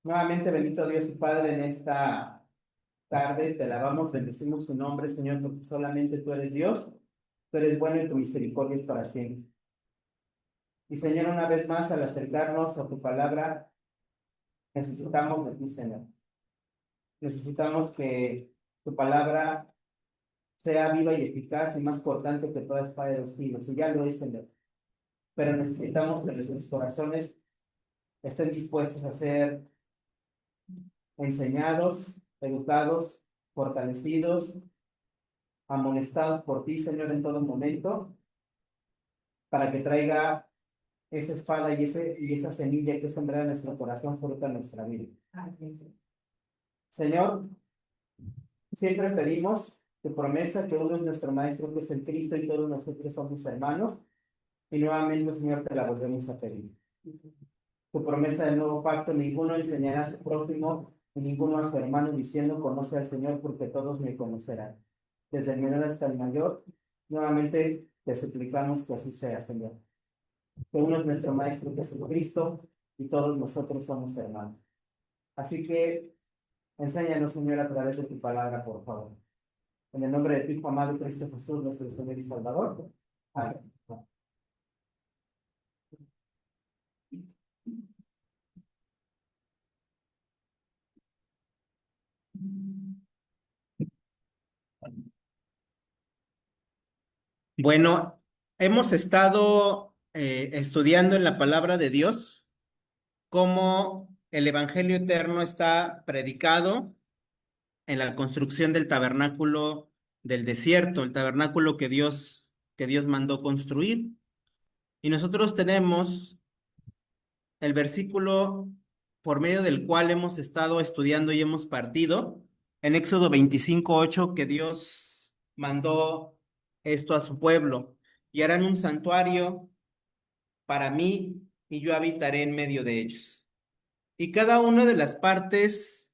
Nuevamente, bendito Dios y Padre, en esta tarde te alabamos, bendecimos tu nombre, Señor, porque solamente tú eres Dios, tú eres bueno y tu misericordia es para siempre. Y Señor, una vez más, al acercarnos a tu palabra, necesitamos de ti, Señor. Necesitamos que tu palabra sea viva y eficaz y más cortante que toda espada de dos filos, y ya lo es, Señor. Pero necesitamos que nuestros corazones estén dispuestos a ser enseñados, educados, fortalecidos, amonestados por ti, Señor, en todo momento, para que traiga esa espada y esa semilla que sembrará en nuestro corazón fruto en nuestra vida. Señor, siempre pedimos tu promesa que uno es nuestro Maestro, que es el Cristo, y todos nosotros somos hermanos, y nuevamente, Señor, te la volvemos a pedir. Tu promesa del nuevo pacto: ninguno enseñará a su prójimo, y ninguno a su hermano, diciendo, conoce al Señor, porque todos me conocerán. Desde el menor hasta el mayor, nuevamente te suplicamos que así sea, Señor. Que uno es nuestro Maestro, que es el Cristo, y todos nosotros somos hermanos. Así que enséñanos, Señor, a través de tu palabra, por favor. En el nombre de tu Hijo amado, Cristo Jesús, nuestro Señor y Salvador. Amén. Bueno, hemos estado estudiando en la palabra de Dios cómo el Evangelio eterno está predicado en la construcción del tabernáculo del desierto, el tabernáculo que Dios mandó construir. Y nosotros tenemos el versículo por medio del cual hemos estado estudiando y hemos partido en Éxodo 25:8, que Dios mandó esto a su pueblo: y harán un santuario para mí, y yo habitaré en medio de ellos. Y cada una de las partes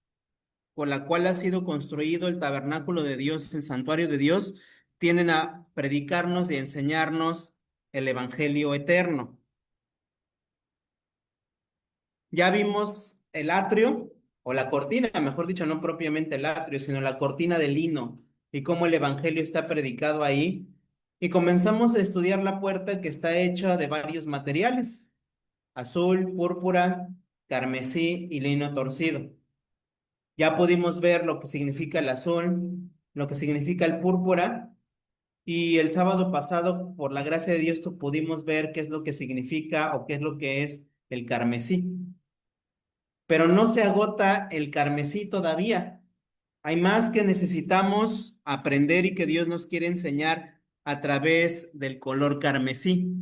con la cual ha sido construido el tabernáculo de Dios, el santuario de Dios, tienen a predicarnos y enseñarnos el evangelio eterno. Ya vimos el atrio, o la cortina, mejor dicho, no propiamente el atrio, sino la cortina de lino, y cómo el evangelio está predicado ahí. Y comenzamos a estudiar la puerta, que está hecha de varios materiales: azul, púrpura, carmesí y lino torcido. Ya pudimos ver lo que significa el azul, lo que significa el púrpura, y el sábado pasado, por la gracia de Dios, pudimos ver qué es lo que significa o qué es lo que es el carmesí. Pero no se agota el carmesí todavía. Hay más que necesitamos aprender y que Dios nos quiere enseñar a través del color carmesí.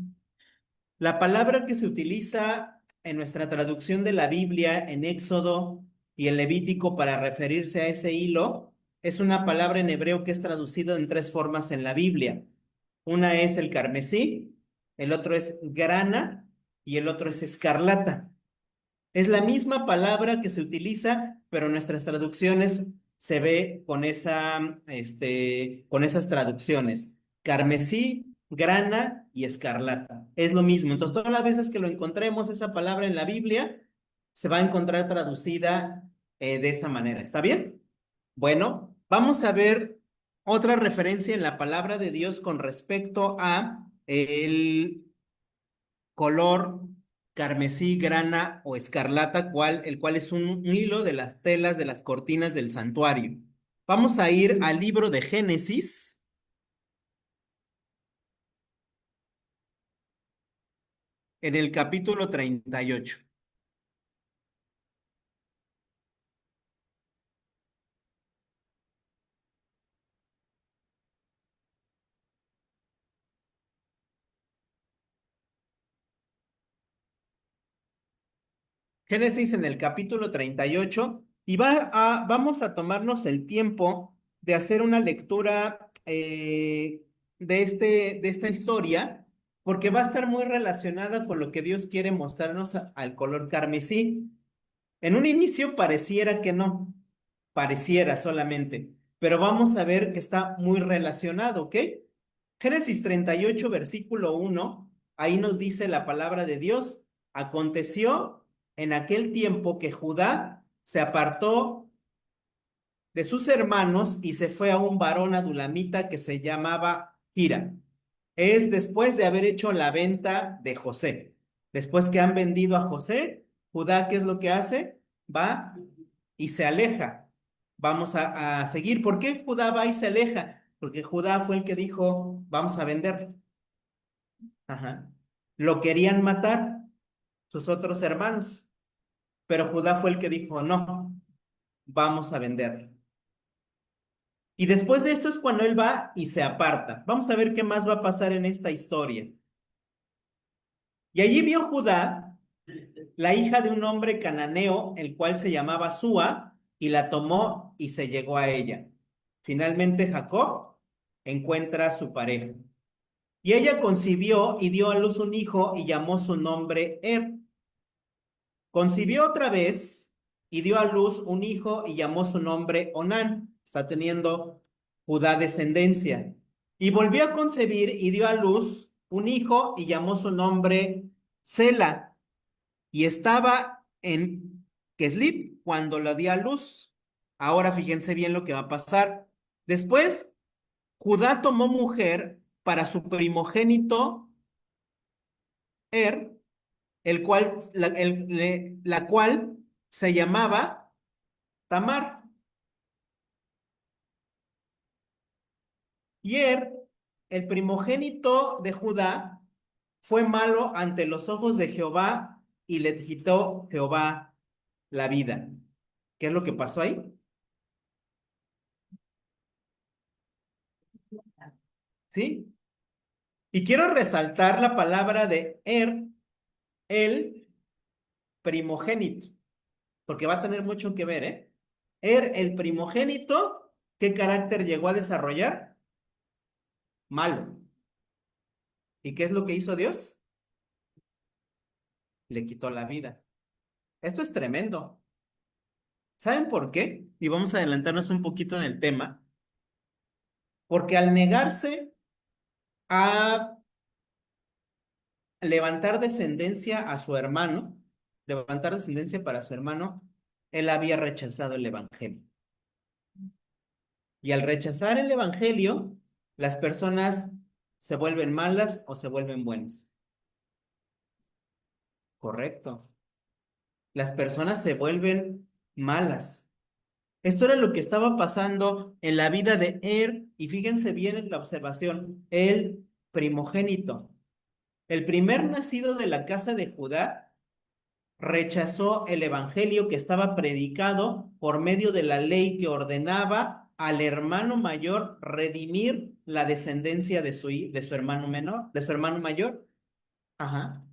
La palabra que se utiliza en nuestra traducción de la Biblia en Éxodo y en Levítico para referirse a ese hilo es una palabra en hebreo que es traducida en tres formas en la Biblia. Una es el carmesí, el otro es grana y el otro es escarlata. Es la misma palabra que se utiliza, pero en nuestras traducciones se ve con esas traducciones: carmesí, grana y escarlata. Es lo mismo. Entonces, todas las veces que lo encontremos, esa palabra en la Biblia, se va a encontrar traducida de esa manera. ¿Está bien? Bueno, vamos a ver otra referencia en la palabra de Dios con respecto a el color carmesí, grana o escarlata, el cual es un hilo de las telas de las cortinas del santuario. Vamos a ir al libro de Génesis, en el capítulo 38. Génesis en el capítulo 38, y vamos a tomarnos el tiempo de hacer una lectura de esta historia, porque va a estar muy relacionada con lo que Dios quiere mostrarnos al color carmesí. En un inicio pareciera que no, pareciera solamente, pero vamos a ver que está muy relacionado, ¿ok? Génesis 38, versículo 1, ahí nos dice la palabra de Dios: aconteció en aquel tiempo que Judá se apartó de sus hermanos y se fue a un varón adulamita que se llamaba Hira. Es después de haber hecho la venta de José. Después que han vendido a José, Judá, ¿qué es lo que hace? Va y se aleja. Vamos a seguir. ¿Por qué Judá va y se aleja? Porque Judá fue el que dijo, vamos a vender. Ajá. Lo querían matar sus otros hermanos, pero Judá fue el que dijo, no, vamos a vender. Y después de esto es cuando él va y se aparta. Vamos a ver qué más va a pasar en esta historia. Y allí vio Judá la hija de un hombre cananeo, el cual se llamaba Súa, y la tomó y se llegó a ella. Finalmente Jacob encuentra a su pareja. Y ella concibió y dio a luz un hijo y llamó su nombre Er. Concibió otra vez y dio a luz un hijo y llamó su nombre Onán. Está teniendo Judá descendencia. Y volvió a concebir y dio a luz un hijo y llamó su nombre Sela. Y estaba en Keslip cuando lo dio a luz. Ahora fíjense bien lo que va a pasar. Después, Judá tomó mujer para su primogénito Er, la cual se llamaba Tamar. Y Er, el primogénito de Judá, fue malo ante los ojos de Jehová y le quitó Jehová la vida. ¿Qué es lo que pasó ahí? ¿Sí? Y quiero resaltar la palabra de el primogénito, porque va a tener mucho que ver, ¿eh? El primogénito, ¿qué carácter llegó a desarrollar? Malo. ¿Y qué es lo que hizo Dios? Le quitó la vida. Esto es tremendo. ¿Saben por qué? Y vamos a adelantarnos un poquito en el tema. Porque al negarse a levantar descendencia a su hermano, levantar descendencia para su hermano, él había rechazado el evangelio. Y al rechazar el evangelio, las personas se vuelven malas o se vuelven buenas. Correcto. Las personas se vuelven malas. Esto era lo que estaba pasando en la vida de y fíjense bien en la observación, el primogénito. El primer nacido de la casa de Judá rechazó el evangelio que estaba predicado por medio de la ley que ordenaba al hermano mayor redimir la descendencia de su hermano menor, de su hermano mayor. Ajá.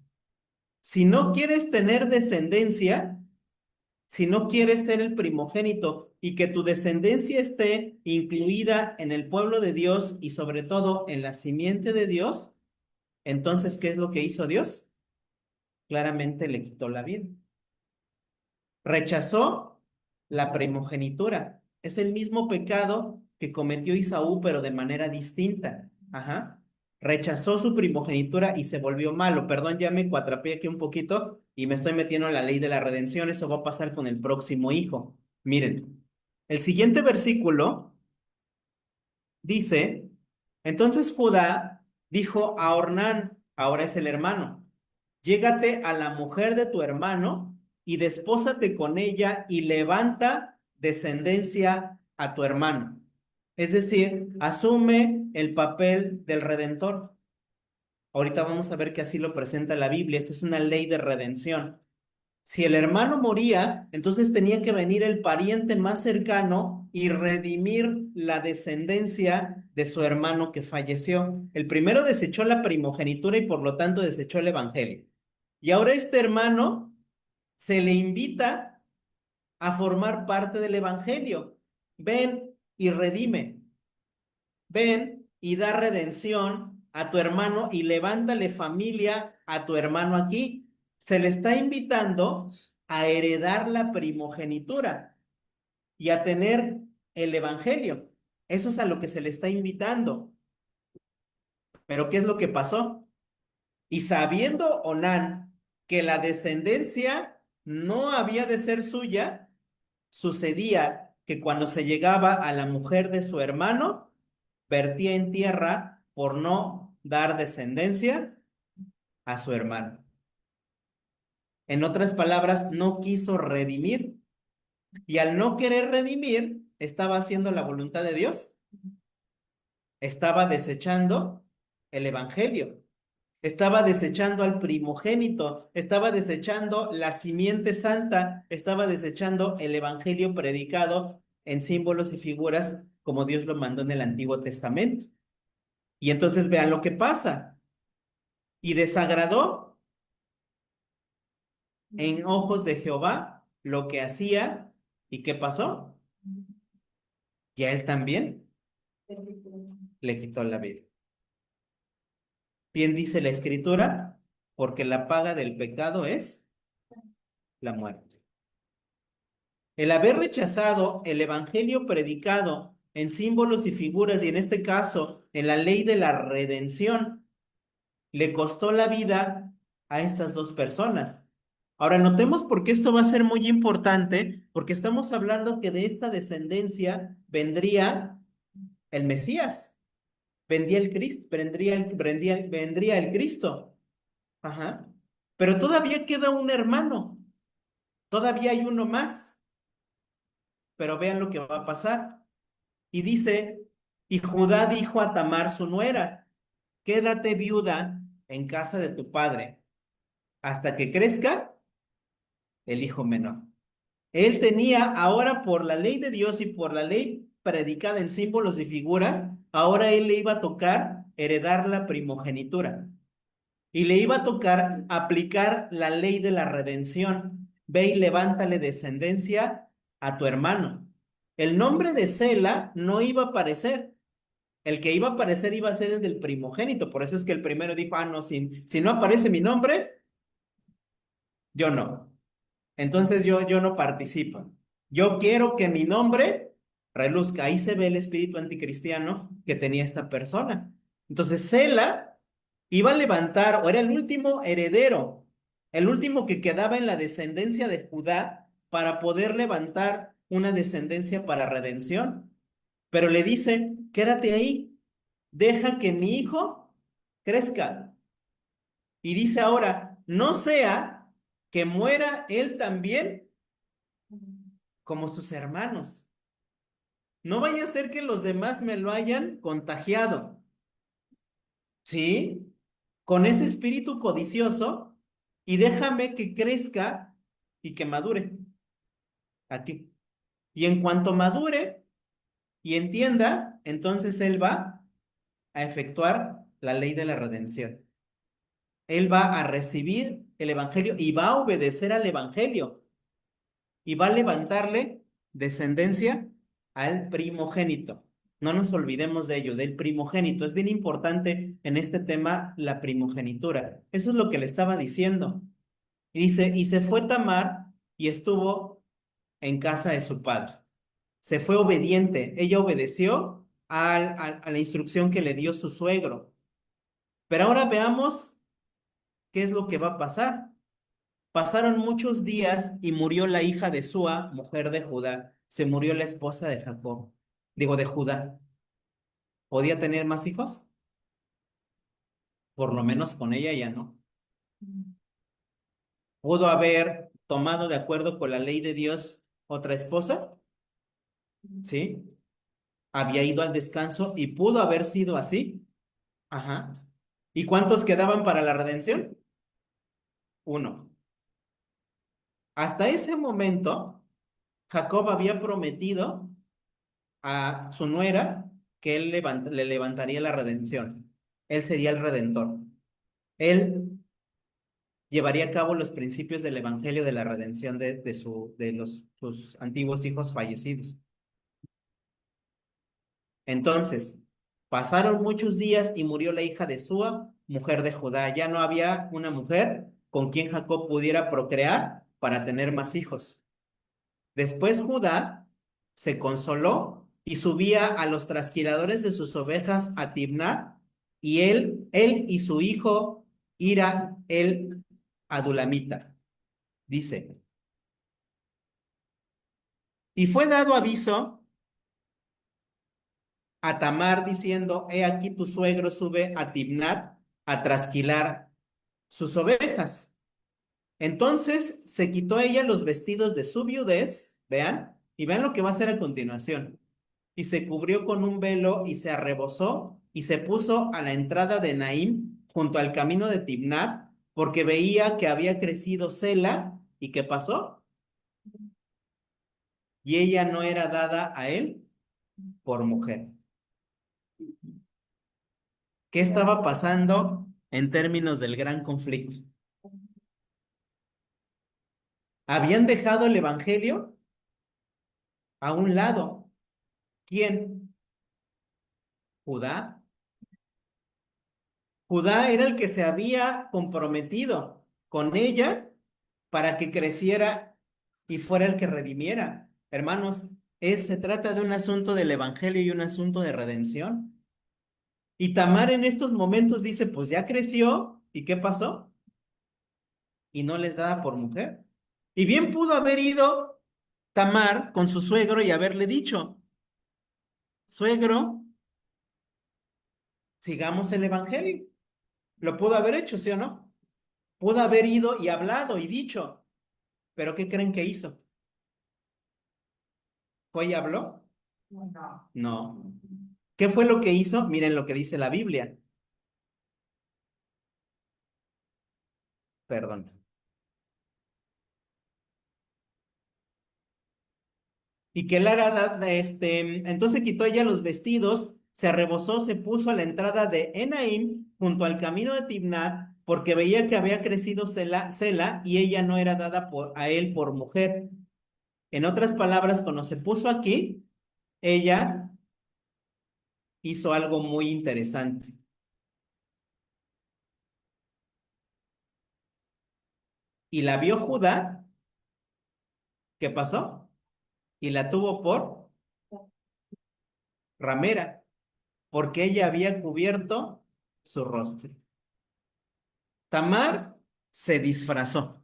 Si no quieres tener descendencia, si no quieres ser el primogénito y que tu descendencia esté incluida en el pueblo de Dios y sobre todo en la simiente de Dios, entonces, ¿qué es lo que hizo Dios? Claramente le quitó la vida. Rechazó la primogenitura. Es el mismo pecado que cometió Isaú, pero de manera distinta. Ajá. Rechazó su primogenitura y se volvió malo. Perdón, ya me cuatrapeé aquí un poquito y me estoy metiendo en la ley de la redención. Eso va a pasar con el próximo hijo. Miren, el siguiente versículo dice, entonces Judá dijo a Ornán, ahora es el hermano, llégate a la mujer de tu hermano y despósate con ella y levanta descendencia a tu hermano. Es decir, asume el papel del redentor. Ahorita vamos a ver que así lo presenta la Biblia. Esta es una ley de redención. Si el hermano moría, entonces tenía que venir el pariente más cercano y redimir la descendencia de su hermano que falleció. El primero desechó la primogenitura y por lo tanto desechó el evangelio. Y ahora este hermano se le invita a formar parte del evangelio. Ven y redime. Ven y da redención a tu hermano y levántale familia a tu hermano aquí. Se le está invitando a heredar la primogenitura y a tener el evangelio. Eso es a lo que se le está invitando. Pero ¿qué es lo que pasó? Y sabiendo Onán que la descendencia no había de ser suya, sucedía que cuando se llegaba a la mujer de su hermano, vertía en tierra por no dar descendencia a su hermano. En otras palabras, no quiso redimir y al no querer redimir, estaba haciendo la voluntad de Dios, estaba desechando el evangelio. Estaba desechando al primogénito, estaba desechando la simiente santa, estaba desechando el evangelio predicado en símbolos y figuras como Dios lo mandó en el Antiguo Testamento. Y entonces vean lo que pasa. Y desagradó en ojos de Jehová lo que hacía. ¿Y qué pasó? Y a él también le quitó la vida. Bien dice la Escritura, porque la paga del pecado es la muerte. El haber rechazado el evangelio predicado en símbolos y figuras, y en este caso en la ley de la redención, le costó la vida a estas dos personas. Ahora notemos por qué esto va a ser muy importante, porque estamos hablando que de esta descendencia vendría el Mesías, vendría el Cristo, vendría el Cristo. Ajá. Pero todavía queda un hermano, todavía hay uno más, pero vean lo que va a pasar. Y dice, y Judá dijo a Tamar su nuera, quédate viuda en casa de tu padre hasta que crezca el hijo menor. Él tenía ahora por la ley de Dios y por la ley predicada en símbolos y figuras, ahora él le iba a tocar heredar la primogenitura y le iba a tocar aplicar la ley de la redención. Ve y levántale descendencia a tu hermano. El nombre de Sela no iba a aparecer. El que iba a aparecer iba a ser el del primogénito. Por eso es que el primero dijo, ah, no, si no aparece mi nombre, yo no. Entonces yo no participo. Yo quiero que mi nombre reluzca. Ahí se ve el espíritu anticristiano que tenía esta persona. Entonces, Sela iba a levantar, o era el último heredero, el último que quedaba en la descendencia de Judá para poder levantar una descendencia para redención. Pero le dice, quédate ahí, deja que mi hijo crezca. Y dice ahora, no sea que muera él también como sus hermanos. No vaya a ser que los demás me lo hayan contagiado, ¿sí? Con ese espíritu codicioso y déjame que crezca y que madure aquí. Y en cuanto madure y entienda, entonces él va a efectuar la ley de la redención. Él va a recibir el evangelio y va a obedecer al evangelio y va a levantarle descendencia al primogénito. No nos olvidemos de ello, del primogénito. Es bien importante en este tema la primogenitura. Eso es lo que le estaba diciendo. Y dice, y se fue Tamar y estuvo en casa de su padre. Se fue obediente. Ella obedeció a la instrucción que le dio su suegro. Pero ahora veamos qué es lo que va a pasar. Pasaron muchos días y murió la hija de Sua, mujer de Judá. Se murió la esposa de Jacob, digo de Judá. ¿Podía tener más hijos? Por lo menos con ella ya no. ¿Pudo haber tomado de acuerdo con la ley de Dios otra esposa? Sí. Había ido al descanso y pudo haber sido así. Ajá. ¿Y cuántos quedaban para la redención? Uno. Hasta ese momento, Jacob había prometido a su nuera que él le levantaría la redención. Él sería el redentor. Él llevaría a cabo los principios del evangelio de la redención de sus antiguos hijos fallecidos. Entonces, pasaron muchos días y murió la hija de Sua, mujer de Judá. Ya no había una mujer con quien Jacob pudiera procrear para tener más hijos. Después Judá se consoló y subía a los trasquiladores de sus ovejas a Timnat, y él y su hijo Ira el Adulamita. Dice, Y fue dado aviso a Tamar diciendo, he aquí tu suegro sube a Timnat a trasquilar sus ovejas. Entonces se quitó ella los vestidos de su viudez, vean, y vean lo que va a hacer a continuación. Y se cubrió con un velo y se arrebozó y se puso a la entrada de Naim junto al camino de Timnat, porque veía que había crecido Sela. ¿Y qué pasó? Y ella no era dada a él por mujer. ¿Qué estaba pasando en términos del gran conflicto? Habían dejado el evangelio a un lado. ¿Quién? Judá. Judá era el que se había comprometido con ella para que creciera y fuera el que redimiera. Hermanos, se trata de un asunto del evangelio y un asunto de redención. Y Tamar en estos momentos dice, pues ya creció, ¿y qué pasó? Y no les daba por mujer. Y bien pudo haber ido Tamar con su suegro y haberle dicho, suegro, sigamos el evangelio. Lo pudo haber hecho, ¿sí o no? Pudo haber ido y hablado y dicho, pero ¿qué creen que hizo? ¿Fue y habló? No. No. ¿Qué fue lo que hizo? Miren lo que dice la Biblia. Perdón. Y que entonces quitó ella los vestidos, se arrebozó, se puso a la entrada de Enaim, junto al camino de Timnat, porque veía que había crecido Sela y ella no era dada a él por mujer. En otras palabras, cuando se puso aquí, ella hizo algo muy interesante. Y la vio Judá, ¿qué pasó? Y la tuvo por ramera, porque ella había cubierto su rostro. Tamar se disfrazó.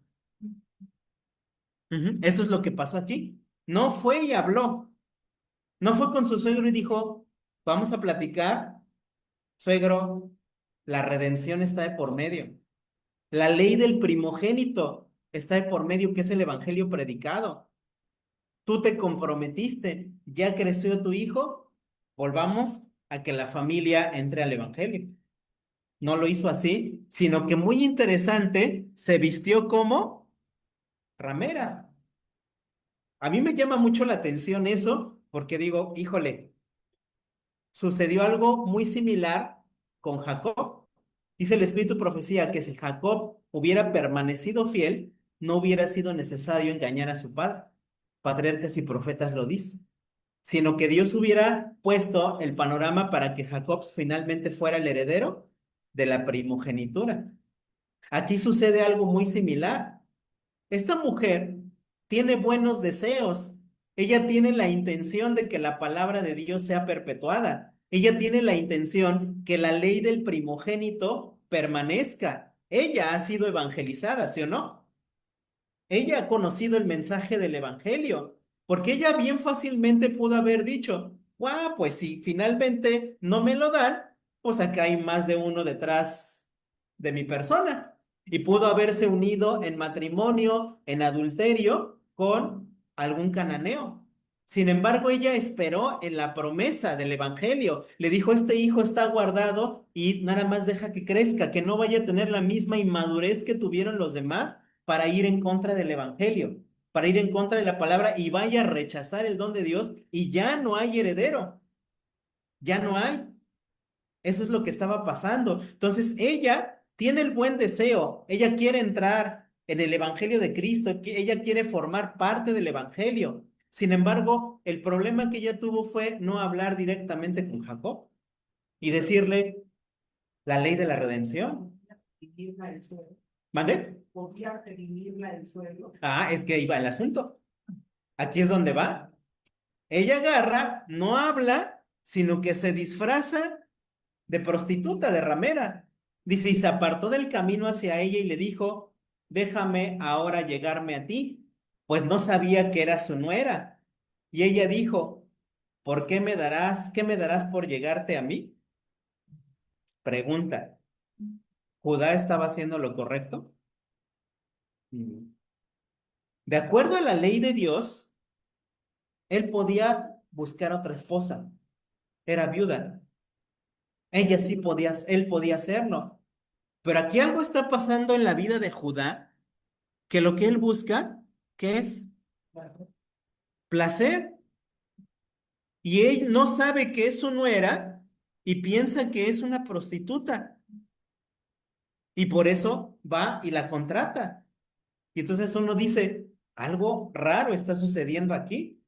Eso es lo que pasó aquí. No fue y habló. No fue con su suegro y dijo, vamos a platicar, suegro, la redención está de por medio. La ley del primogénito está de por medio, que es el evangelio predicado. Tú te comprometiste, ya creció tu hijo, volvamos a que la familia entre al evangelio. No lo hizo así, sino que muy interesante, se vistió como ramera. A mí me llama mucho la atención eso, porque digo, híjole, sucedió algo muy similar con Jacob. Dice el Espíritu de Profecía que si Jacob hubiera permanecido fiel, no hubiera sido necesario engañar a su padre. Patriarcas y profetas lo dicen, sino que Dios hubiera puesto el panorama para que Jacob finalmente fuera el heredero de la primogenitura. Aquí sucede algo muy similar. Esta mujer tiene buenos deseos. Ella tiene la intención de que la palabra de Dios sea perpetuada. Ella tiene la intención que la ley del primogénito permanezca. Ella ha sido evangelizada, ¿sí o no? Ella ha conocido el mensaje del evangelio, porque ella bien fácilmente pudo haber dicho, guau, pues si finalmente no me lo dan, pues acá hay más de uno detrás de mi persona. Y pudo haberse unido en matrimonio, en adulterio, con algún cananeo. Sin embargo, ella esperó en la promesa del evangelio. Le dijo, este hijo está guardado y nada más deja que crezca, que no vaya a tener la misma inmadurez que tuvieron los demás para ir en contra del evangelio, para ir en contra de la palabra y vaya a rechazar el don de Dios y ya no hay heredero, ya no hay. Eso es lo que estaba pasando. Entonces ella tiene el buen deseo, ella quiere entrar en el evangelio de Cristo, ella quiere formar parte del evangelio. Sin embargo, el problema que ella tuvo fue no hablar directamente con Jacob y decirle la ley de la redención. ¿Mande? ¿Podía redimirla el suelo? Ah, es que ahí va el asunto. Aquí es donde va. Ella agarra, no habla, sino que se disfraza de prostituta, de ramera. Dice, y se apartó del camino hacia ella y le dijo, déjame ahora llegarme a ti, pues no sabía que era su nuera. Y ella dijo, ¿por qué me darás por llegarte a mí? Pregunta, ¿Judá estaba haciendo lo correcto? Mm. De acuerdo a la ley de Dios, él podía buscar otra esposa. Era viuda. Ella sí podía, él podía hacerlo. Pero aquí algo está pasando en la vida de Judá, que lo que él busca, ¿qué es? Placer. Y él no sabe que es su nuera y piensa que es una prostituta. Y por eso va y la contrata. Y entonces uno dice, algo raro está sucediendo aquí.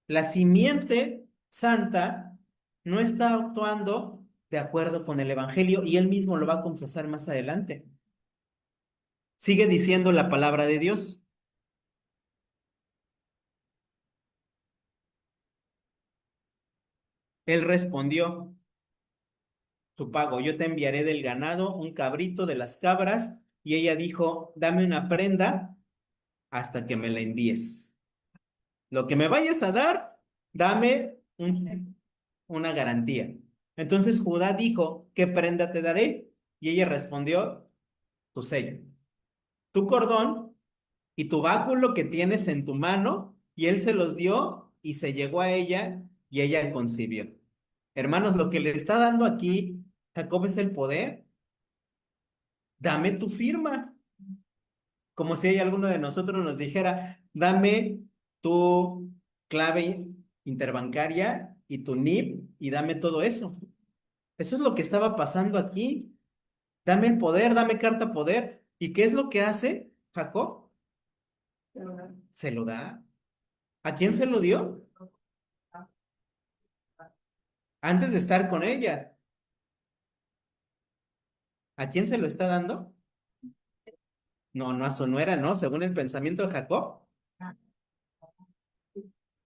La simiente santa no está actuando de acuerdo con el Evangelio y él mismo lo va a confesar más adelante. Sigue diciendo la palabra de Dios. Él respondió, tu pago, yo te enviaré del ganado un cabrito de las cabras. Y ella dijo, dame una prenda hasta que me la envíes. Lo que me vayas a dar, dame una garantía. Entonces Judá dijo, ¿qué prenda te daré? Y ella respondió, tu sello, tu cordón y tu báculo que tienes en tu mano. Y él se los dio y se llegó a ella y ella concibió. Hermanos, lo que le está dando aquí Jacob es el poder. Dame tu firma. Como si hay alguno de nosotros nos dijera, dame tu clave interbancaria y tu NIP y dame todo eso. Eso es lo que estaba pasando aquí. Dame el poder, dame carta poder. ¿Y qué es lo que hace Jacob? Se lo da. ¿A quién se lo dio? Antes de estar con ella. ¿A quién se lo está dando? No, no a su nuera, no, según el pensamiento de Jacob.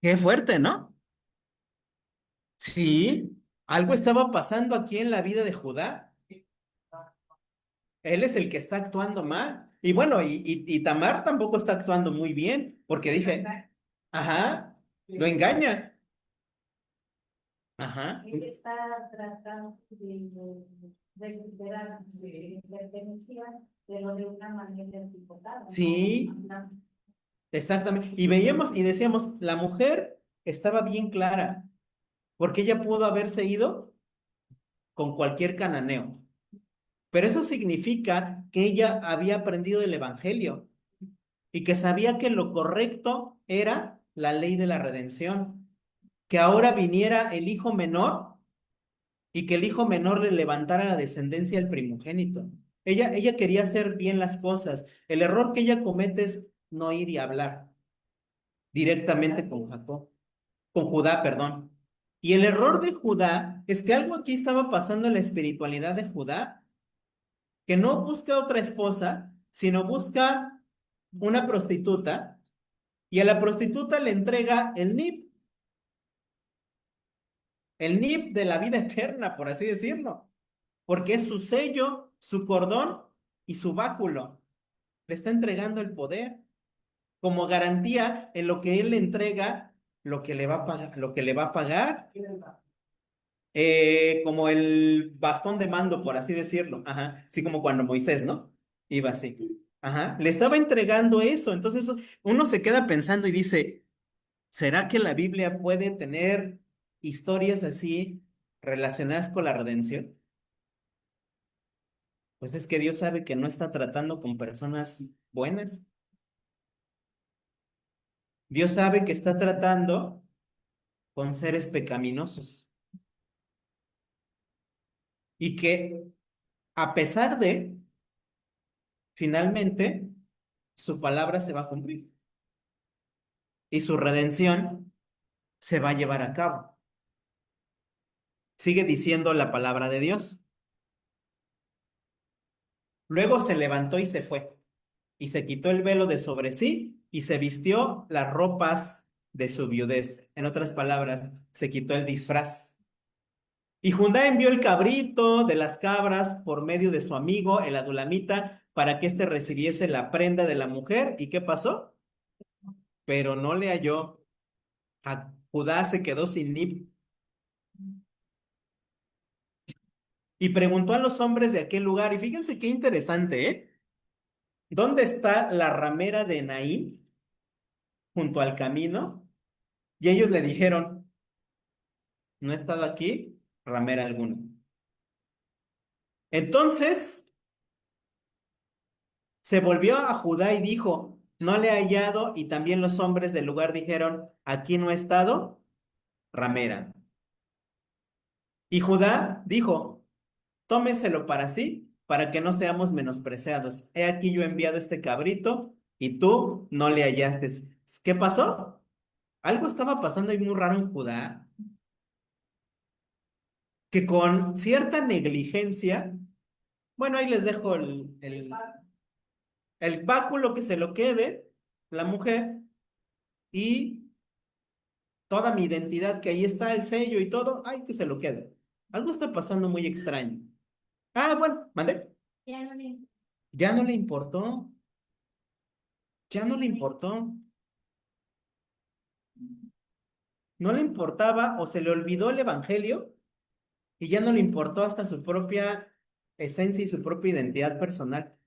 Qué fuerte, ¿no? Sí, algo estaba pasando aquí en la vida de Judá. Él es el que está actuando mal. Y bueno, y Tamar tampoco está actuando muy bien, porque dije, ajá, lo engaña. Ajá. Él está tratando de recuperar su pertenencia, pero de una manera equivocada, Sí, ¿no? exactamente. Y veíamos y decíamos, la mujer estaba bien clara, porque ella pudo haberse ido con cualquier cananeo. Pero eso significa que ella había aprendido el evangelio y que sabía que lo correcto era la ley de la redención, que ahora viniera el hijo menor y que el hijo menor le levantara la descendencia al primogénito. Ella quería hacer bien las cosas. El error que ella comete es no ir y hablar directamente con Jacob, con Judá, perdón. Y el error de Judá es que algo aquí estaba pasando en la espiritualidad de Judá, que no busca otra esposa, sino busca una prostituta y a la prostituta le entrega el NIP de la vida eterna, por así decirlo, porque es su sello, su cordón y su báculo. Le está entregando el poder como garantía en lo que él le entrega, lo que le va a pagar, lo que le va a pagar, como el bastón de mando, por así decirlo. Ajá, así como cuando Moisés, ¿no? Iba así. Ajá, le estaba entregando eso. Entonces uno se queda pensando y dice, ¿será que la Biblia puede tener historias así relacionadas con la redención? Pues es que Dios sabe que no está tratando con personas buenas. Dios sabe que está tratando con seres pecaminosos y que a pesar de, finalmente, su palabra se va a cumplir y su redención se va a llevar a cabo. Sigue diciendo la palabra de Dios. Luego se levantó y se fue, y se quitó el velo de sobre sí, y se vistió las ropas de su viudez. En otras palabras, se quitó el disfraz. Y Judá envió el cabrito de las cabras por medio de su amigo, el adulamita, para que éste recibiese la prenda de la mujer. ¿Y qué pasó? pero no le halló. Judá se quedó sin Nib y preguntó a los hombres de aquel lugar, y fíjense qué interesante, ¿eh? ¿Dónde está la ramera de Naín? Junto al camino. Y ellos le dijeron, no ha estado aquí ramera alguna. Entonces se volvió a Judá y dijo, no le he hallado, y también los hombres del lugar dijeron, aquí no ha estado ramera. Y Judá dijo, tómeselo para sí, para que no seamos menospreciados. He aquí yo he enviado este cabrito y tú no le hallaste. ¿Qué pasó? Algo estaba pasando ahí muy raro en Judá, que con cierta negligencia, bueno, ahí les dejo el báculo que se lo quede, la mujer, y toda mi identidad, que ahí está el sello y todo, ay, que se lo quede. Algo está pasando muy extraño. Ah, bueno, mandé. Ya no le Ya no le importó, ya no le importó. No le importaba o se le olvidó el evangelio y ya no le importó hasta su propia esencia y su propia identidad personal.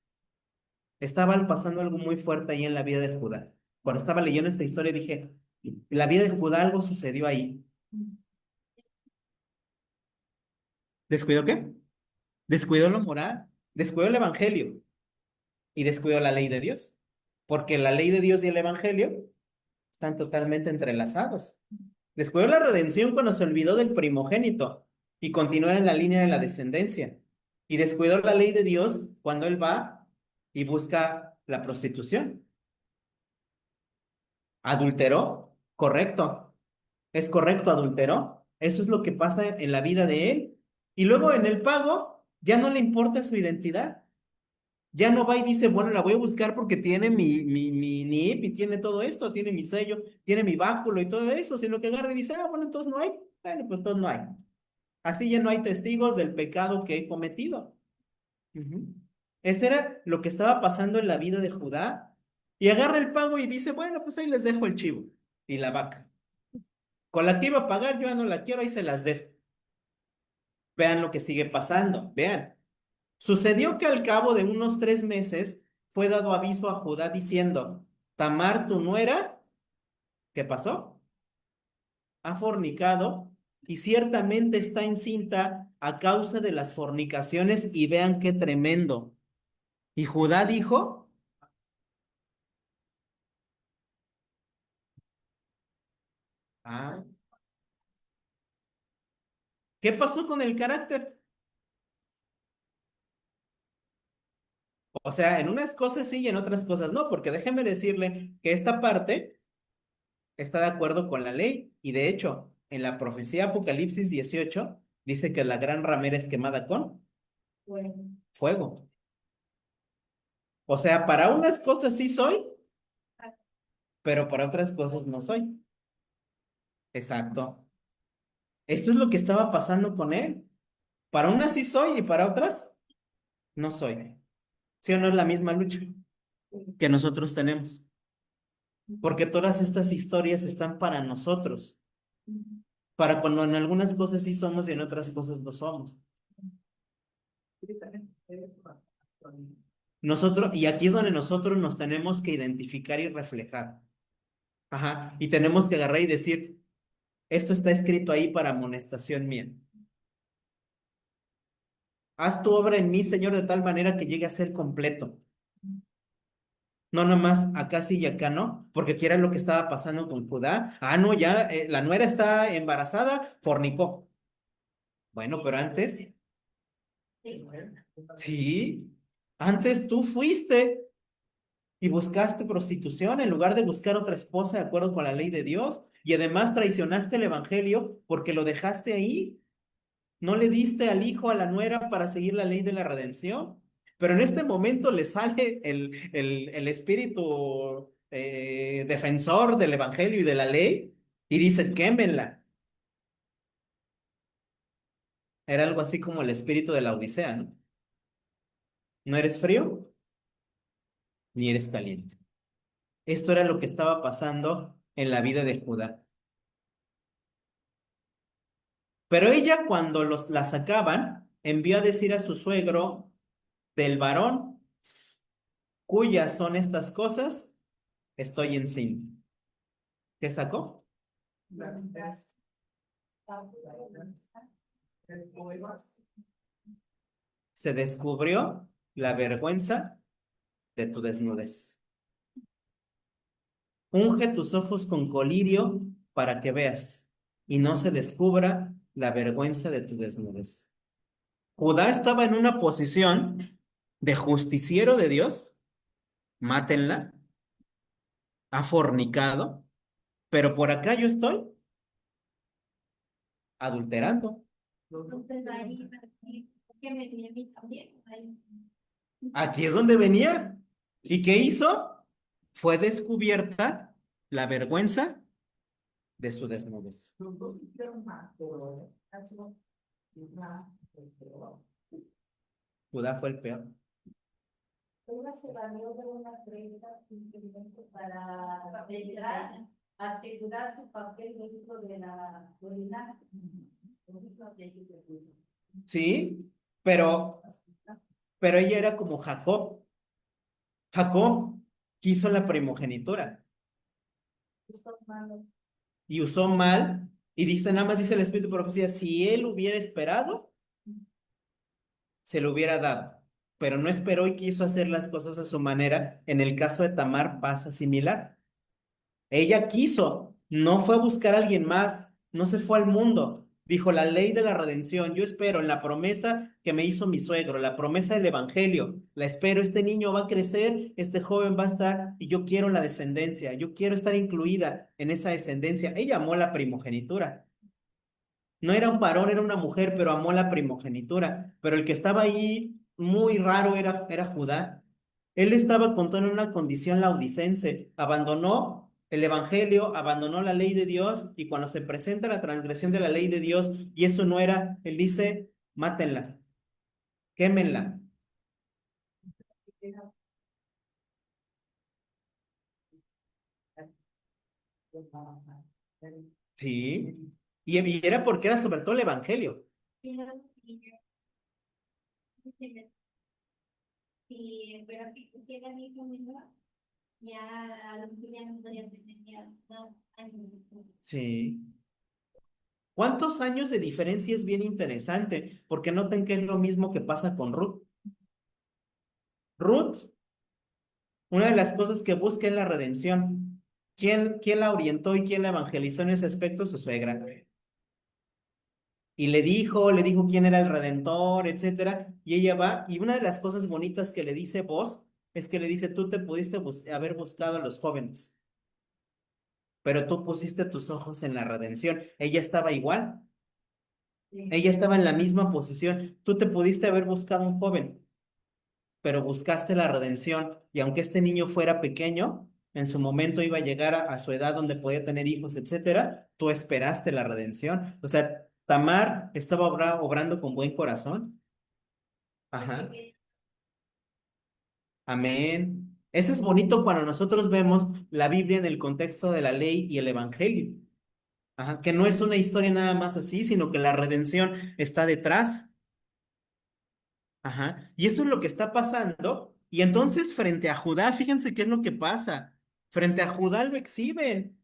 Estaba pasando algo muy fuerte ahí en la vida de Judá. Cuando estaba leyendo esta historia dije, en la vida de Judá algo sucedió ahí. ¿Descuidó qué? Descuidó lo moral, descuidó el evangelio y descuidó la ley de Dios. Porque la ley de Dios y el evangelio están totalmente entrelazados. Descuidó la redención cuando se olvidó del primogénito y continuó en la línea de la descendencia. Y descuidó la ley de Dios cuando él va y busca la prostitución. ¿Adulteró? Correcto. Es correcto, adulteró. Eso es lo que pasa en la vida de él. Y luego en el pago ya no le importa su identidad. Ya no va y dice, bueno, la voy a buscar porque tiene mi NIP y tiene todo esto, tiene mi sello, tiene mi báculo y todo eso, sino que agarra y dice, ah, bueno, entonces no hay. Bueno, pues entonces no hay. Así ya no hay testigos del pecado que he cometido. Ujú. Ese era lo que estaba pasando en la vida de Judá. Y agarra el pago y dice, bueno, pues ahí les dejo el chivo y la vaca. Con la que iba a pagar, yo ya no la quiero, ahí se las dejo. Vean lo que sigue pasando, vean. Sucedió que al cabo de unos 3 meses fue dado aviso a Judá diciendo, Tamar, tu nuera, ¿qué pasó? Ha fornicado y ciertamente está encinta a causa de las fornicaciones y vean qué tremendo. Y Judá dijo, ah, ¿qué pasó con el carácter? O sea, en unas cosas sí y en otras cosas no, porque déjeme decirle que esta parte está de acuerdo con la ley y de hecho, en la profecía Apocalipsis 18 dice que la gran ramera es quemada con fue. fuego. O sea, para unas cosas sí soy, pero para otras cosas no soy. Exacto. Eso es lo que estaba pasando con él. Para unas sí soy y para otras no soy. ¿Sí o no es la misma lucha que nosotros tenemos? Porque todas estas historias están para nosotros, para cuando en algunas cosas sí somos y en otras cosas no somos. Nosotros, y aquí es donde nosotros nos tenemos que identificar y reflejar. Ajá. Y tenemos que agarrar y decir, esto está escrito ahí para amonestación mía. Haz tu obra en mí, Señor, de tal manera que llegue a ser completo. No nomás acá sí y acá no, porque aquí era lo que estaba pasando con Judá. Ah, no, ya la nuera está embarazada, fornicó. Bueno, pero antes, Sí. sí, antes tú fuiste y buscaste prostitución en lugar de buscar otra esposa de acuerdo con la ley de Dios. Y además traicionaste el evangelio porque lo dejaste ahí. No le diste al hijo a la nuera para seguir la ley de la redención. Pero en este momento le sale el espíritu defensor del evangelio y de la ley y dice, quémenla. Era algo así como el espíritu de la Odisea, ¿no? No eres frío ni eres caliente. Esto era lo que estaba pasando en la vida de Judá. Pero ella, cuando la sacaban, envió a decir a su suegro del varón cuyas son estas cosas, estoy encinta. ¿Qué sacó? Se descubrió la vergüenza de tu desnudez. Unge tus ojos con colirio para que veas y no se descubra la vergüenza de tu desnudez. Judá estaba en una posición de justiciero de Dios, mátenla, ha fornicado, pero por acá yo estoy adulterando. Entonces ahí, que me viene a mí también. Ahí. Aquí es donde venía. ¿Y qué hizo? Fue descubierta la vergüenza de su desnudez. Judá fue el peor. Ella se valió de una prensa simplemente para entrar, asegurar su papel dentro de la comunidad. Sí, pero, pero ella era como Jacob. Jacob quiso la primogenitura y usó mal. Y dice, nada más dice el Espíritu de Profecía, si él hubiera esperado, se lo hubiera dado. Pero no esperó y quiso hacer las cosas a su manera. En el caso de Tamar pasa similar. Ella quiso, no fue a buscar a alguien más, no se fue al mundo. Dijo la ley de la redención. Yo espero en la promesa que me hizo mi suegro, la promesa del evangelio. La espero, este niño va a crecer, este joven va a estar y yo quiero la descendencia, yo quiero estar incluida en esa descendencia. Ella amó la primogenitura. No era un varón, era una mujer, pero amó la primogenitura. Pero el que estaba ahí muy raro era Judá. Él estaba con todo en una condición laodicense. Abandonó el evangelio, abandonó la ley de Dios y cuando se presenta la transgresión de la ley de Dios y eso no era, él dice, mátenla, quémenla. Sí. Y era porque era sobre todo el evangelio. Si fuera que quisiera mi hijo menor, ya a los que ya no podía tener ya 2 años. Sí. ¿Cuántos años de diferencia es bien interesante? Porque noten que es lo mismo que pasa con Ruth. Ruth, una de las cosas que busca es la redención. ¿Quién la orientó y quién la evangelizó en ese aspecto? Su suegra. Y le dijo quién era el redentor, etcétera. Y ella va, y una de las cosas bonitas que le dice vos es que le dice, tú te pudiste haber buscado a los jóvenes, pero tú pusiste tus ojos en la redención. Ella estaba igual. Ella estaba en la misma posición. Tú te pudiste haber buscado un joven, pero buscaste la redención. Y aunque este niño fuera pequeño, en su momento iba a llegar a su edad donde podía tener hijos, etcétera, tú esperaste la redención. O sea, Tamar estaba obrando con buen corazón. Ajá. Amén. Eso es bonito cuando nosotros vemos la Biblia en el contexto de la ley y el evangelio. Ajá. Que no es una historia nada más así, sino que la redención está detrás. Ajá. Y esto es lo que está pasando. Y entonces, frente a Judá, fíjense qué es lo que pasa. Frente a Judá lo exhiben.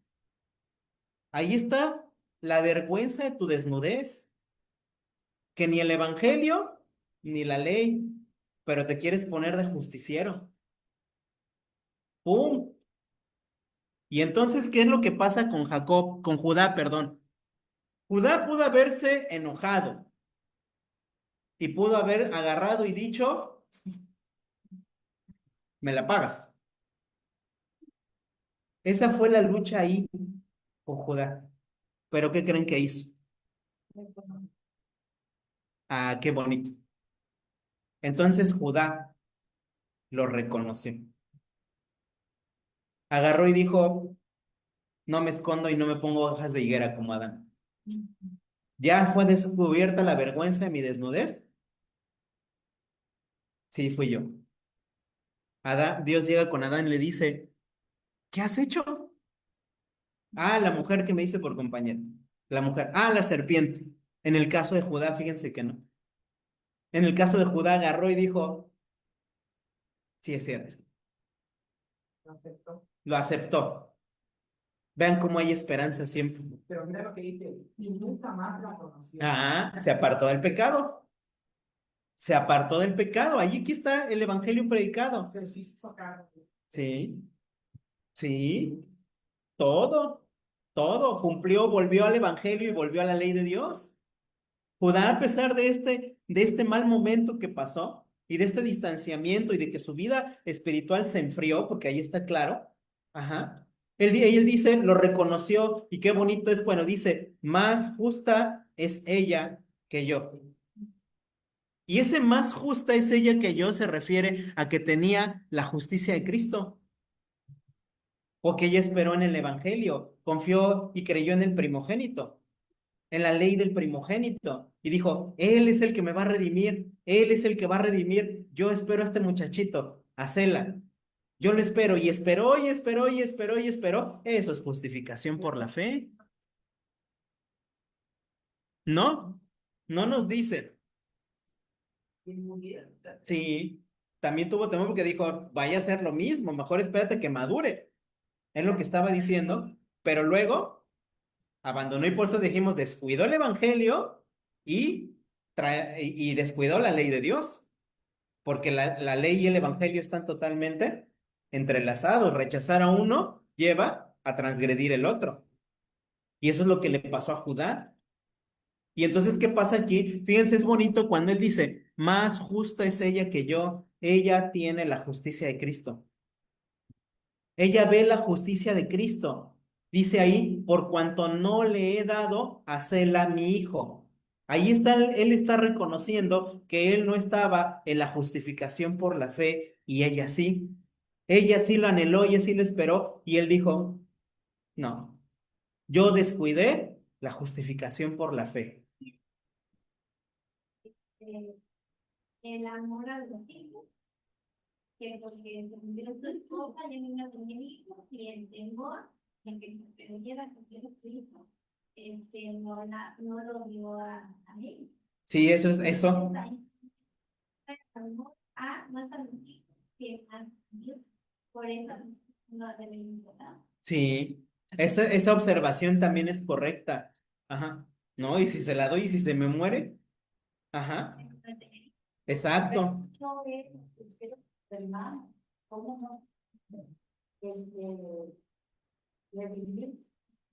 Ahí está la vergüenza de tu desnudez, que ni el evangelio ni la ley, pero te quieres poner de justiciero. ¡Pum! Y entonces, ¿qué es lo que pasa con con Judá, perdón? Judá pudo haberse enojado y pudo haber agarrado y dicho, me la pagas. Esa fue la lucha ahí con Judá. Pero ¿qué creen que hizo? Ah, qué bonito. Entonces Judá lo reconoció. Agarró y dijo, no me escondo y no me pongo hojas de higuera como Adán. ¿Ya fue descubierta la vergüenza de mi desnudez? Sí, fui yo. Adán, Dios llega con Adán y le dice, ¿Qué has hecho? Ah, la mujer que me hice por compañero. La mujer. Ah, la serpiente. En el caso de Judá, fíjense que no. En el caso de Judá agarró y dijo, sí es cierto. Lo aceptó. Vean cómo hay esperanza siempre. Pero mira lo que dice, y nunca más la conoció. Ah, se apartó del pecado. Se apartó del pecado. Allí aquí está el evangelio predicado. Pero sí se hizo cargo. Sí, sí, todo, todo. Cumplió, volvió al evangelio y volvió a la ley de Dios. Judá, a pesar de este mal momento que pasó y de este distanciamiento y de que su vida espiritual se enfrió, porque ahí está claro, ajá. Él dice, lo reconoció y qué bonito es cuando dice, más justa es ella que yo. Y ese más justa es ella que yo se refiere a que tenía la justicia de Cristo o que ella esperó en el Evangelio, confió y creyó en el primogénito, en la ley del primogénito y dijo, Él es el que me va a redimir, Él es el que va a redimir, yo espero a este muchachito, a Sela, yo lo espero y esperó y esperó y esperó y esperó, eso es justificación por la fe, ¿no? No nos dice, Y murió. sí, también tuvo temor porque dijo, vaya a ser lo mismo, mejor espérate que madure, es lo que estaba diciendo, pero luego abandonó y por eso dijimos, descuidó el evangelio y, y descuidó la ley de Dios, porque la ley y el evangelio están totalmente entrelazados. Rechazar a uno lleva a transgredir el otro. Y eso es lo que le pasó a Judá. Y entonces, ¿qué pasa aquí? Fíjense, es bonito cuando él dice, más justa es ella que yo, ella tiene la justicia de Cristo. Ella ve la justicia de Cristo. Dice ahí, por cuanto no le he dado a Sela mi hijo. Ahí está, él está reconociendo que él no estaba en la justificación por la fe y ella sí. Ella sí lo anheló, ella sí lo esperó y él dijo, no, yo descuidé la justificación por la fe. Eh, el amor a los hijos, que porque se murió su esposa, ya no tenía hijos, y el temor de que se perdiera su hijo, no lo dio a él. Sí, eso es eso. Amor a más a los hijos que a Dios. Por eso no debe importar. Sí, esa observación también es correcta. Ajá. No, y si se la doy y si se me muere, ajá, exacto. Yo espero hermano, ¿cómo no? Este, revivir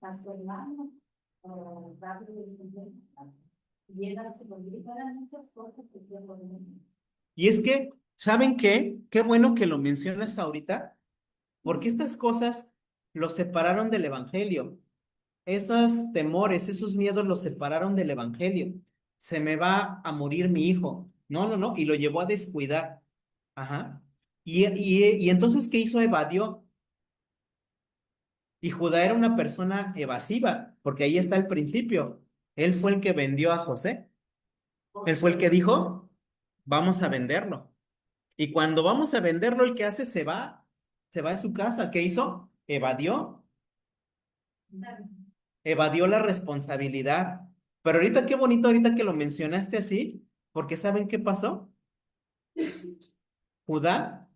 a tu hermano, darle descendencia, y él hace morir para muchas cosas que yo no. Y es que, ¿saben qué? Qué bueno que lo mencionas ahorita, porque estas cosas los separaron del evangelio. Esos temores, esos miedos los separaron del evangelio. Se me va a morir mi hijo. No, no, no. Y lo llevó a descuidar. Ajá. Y entonces, ¿qué hizo? Evadió. Y Judá era una persona evasiva, porque ahí está el principio. Él fue el que vendió a José. Él fue el que dijo, vamos a venderlo. Y cuando vamos a venderlo, el que hace se va de su casa. ¿Qué hizo? Evadió la responsabilidad. Pero ahorita qué bonito, ahorita que lo mencionaste así, porque ¿saben qué pasó? Judá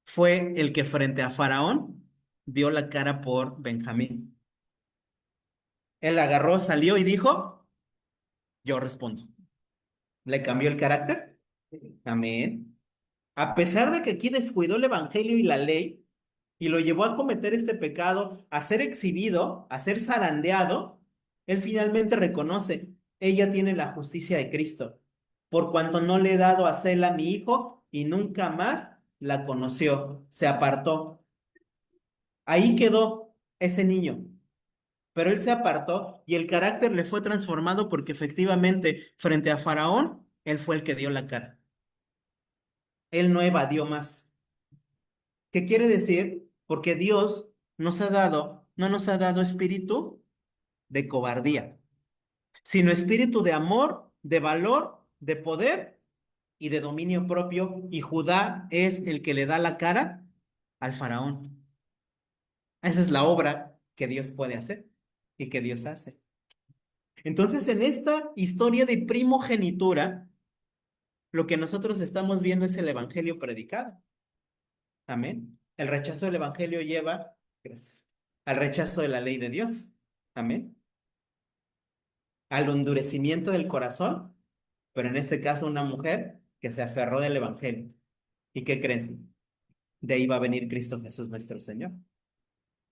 fue el que frente a Faraón dio la cara por Benjamín. Él agarró, salió y dijo, yo respondo. ¿Le cambió el carácter? Amén. A pesar de que aquí descuidó el evangelio y la ley y lo llevó a cometer este pecado, a ser exhibido, a ser zarandeado, él finalmente reconoce, ella tiene la justicia de Cristo, por cuanto no le he dado a Sela mi hijo y nunca más la conoció, se apartó. Ahí quedó ese niño, pero él se apartó y el carácter le fue transformado porque efectivamente frente a Faraón, él fue el que dio la cara. Él no evadió más. ¿Qué quiere decir? Porque Dios no nos ha dado espíritu de cobardía, sino espíritu de amor, de valor, de poder y de dominio propio. Y Judá es el que le da la cara al faraón. Esa es la obra que Dios puede hacer y que Dios hace. Entonces, en esta historia de primogenitura, lo que nosotros estamos viendo es el evangelio predicado. Amén. El rechazo del evangelio lleva, gracias, al rechazo de la ley de Dios. Amén. Al endurecimiento del corazón, pero en este caso una mujer que se aferró del evangelio. ¿Y qué creen? De ahí va a venir Cristo Jesús nuestro Señor.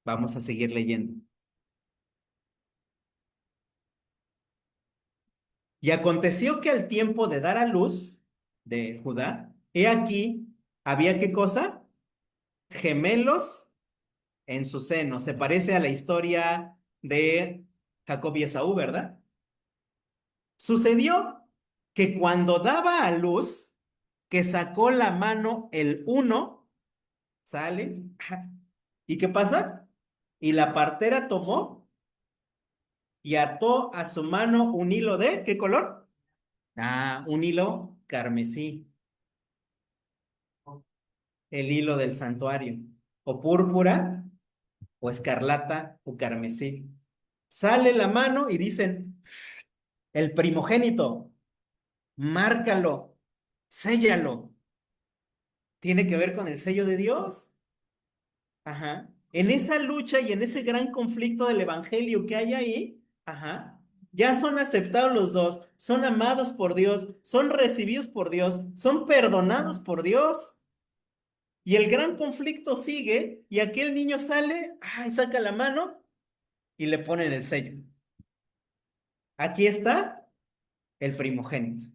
Vamos a seguir leyendo. Y aconteció que al tiempo de dar a luz de Judá, he aquí, había qué cosa? Gemelos en su seno. Se parece a la historia de Jacob y Esaú, ¿verdad? Sucedió que cuando daba a luz, que sacó la mano el uno, sale, ¿y qué pasa? Y la partera tomó y ató a su mano un hilo de, ¿qué color? Ah, un hilo carmesí, el hilo del santuario, o púrpura, o escarlata, o carmesí. Sale la mano y dicen, el primogénito, márcalo, séllalo. Tiene que ver con el sello de Dios. Ajá. En esa lucha y en ese gran conflicto del evangelio que hay ahí, ajá, ya son aceptados los dos, son amados por Dios, son recibidos por Dios, son perdonados por Dios. Y el gran conflicto sigue y aquel niño sale, ay, saca la mano y le ponen el sello. Aquí está el primogénito.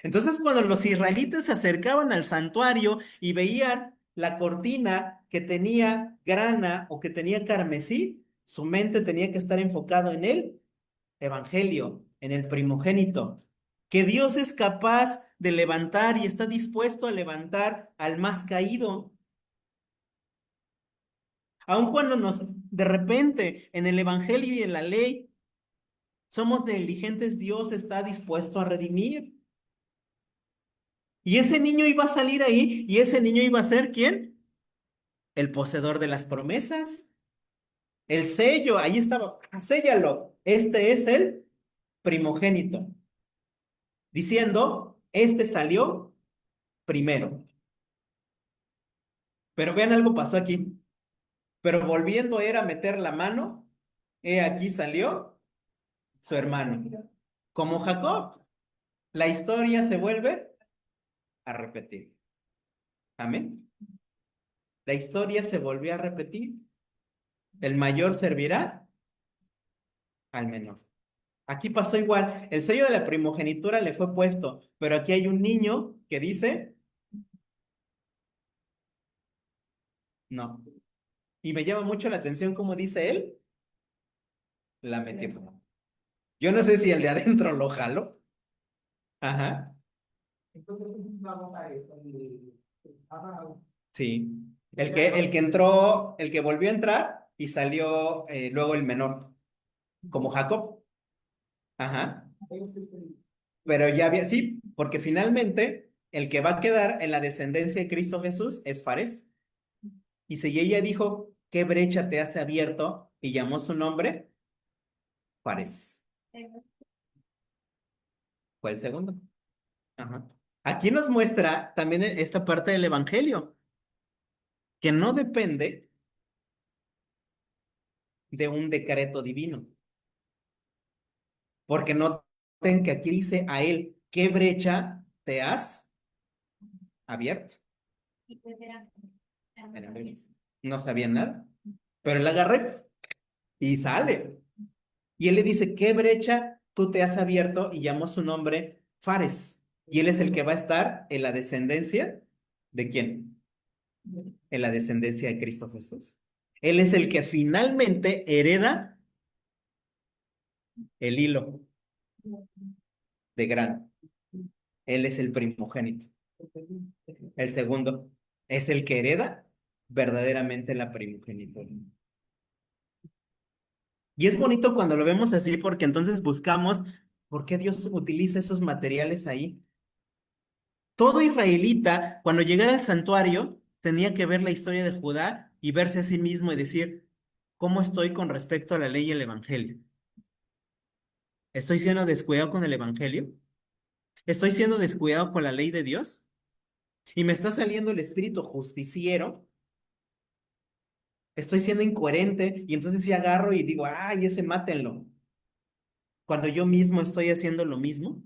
Entonces, cuando los israelitas se acercaban al santuario y veían la cortina que tenía grana o que tenía carmesí, su mente tenía que estar enfocado en el evangelio, en el primogénito, que Dios es capaz de levantar y está dispuesto a levantar al más caído. Aun cuando de repente, en el evangelio y en la ley, somos negligentes, Dios está dispuesto a redimir. Y ese niño iba a salir ahí y ese niño iba a ser ¿quién? El poseedor de las promesas. El sello, ahí estaba, séllalo. Este es el primogénito. Diciendo, este salió primero. Pero vean algo pasó aquí. Pero volviendo era a meter la mano, he aquí salió su hermano. Como Jacob, la historia se vuelve a repetir. Amén. La historia se volvió a repetir. El mayor servirá al menor. Aquí pasó igual. El sello de la primogenitura le fue puesto, pero aquí hay un niño que dice, no. Y me llama mucho la atención cómo dice él, la metió. Yo no sé si el de adentro lo jaló. Ajá, Entonces, vamos a esto. sí. El que entró, el que volvió a entrar y salió luego el menor, como Jacob. Ajá. Pero ya había, sí, porque finalmente el que va a quedar en la descendencia de Cristo Jesús es Fares. Y si ella dijo, ¿qué brecha te has abierto? Y llamó su nombre, Fares. Fue el segundo. Ajá. Aquí nos muestra también esta parte del Evangelio, que no depende de un decreto divino. Porque noten que aquí dice a él, ¿qué brecha te has abierto? Y pues era, No sabían nada, pero él agarré y sale. Y él le dice, ¿qué brecha tú te has abierto? Y llamó su nombre Fares. Y él es el que va a estar en la descendencia ¿de quién? En la descendencia de Cristo Jesús. Él es el que finalmente hereda el hilo de grano. Él es el primogénito. El segundo es el que hereda verdaderamente la primogenitura. Y es bonito cuando lo vemos así porque entonces buscamos por qué Dios utiliza esos materiales ahí. Todo israelita, cuando llegara al santuario, tenía que ver la historia de Judá y verse a sí mismo y decir, ¿Cómo estoy con respecto a la ley y el evangelio? ¿Estoy siendo descuidado con el evangelio? ¿Estoy siendo descuidado con la ley de Dios? ¿Y me está saliendo el espíritu justiciero? ¿Estoy siendo incoherente? Y entonces sí agarro y digo, ay, ese mátenlo. Cuando yo mismo estoy haciendo lo mismo.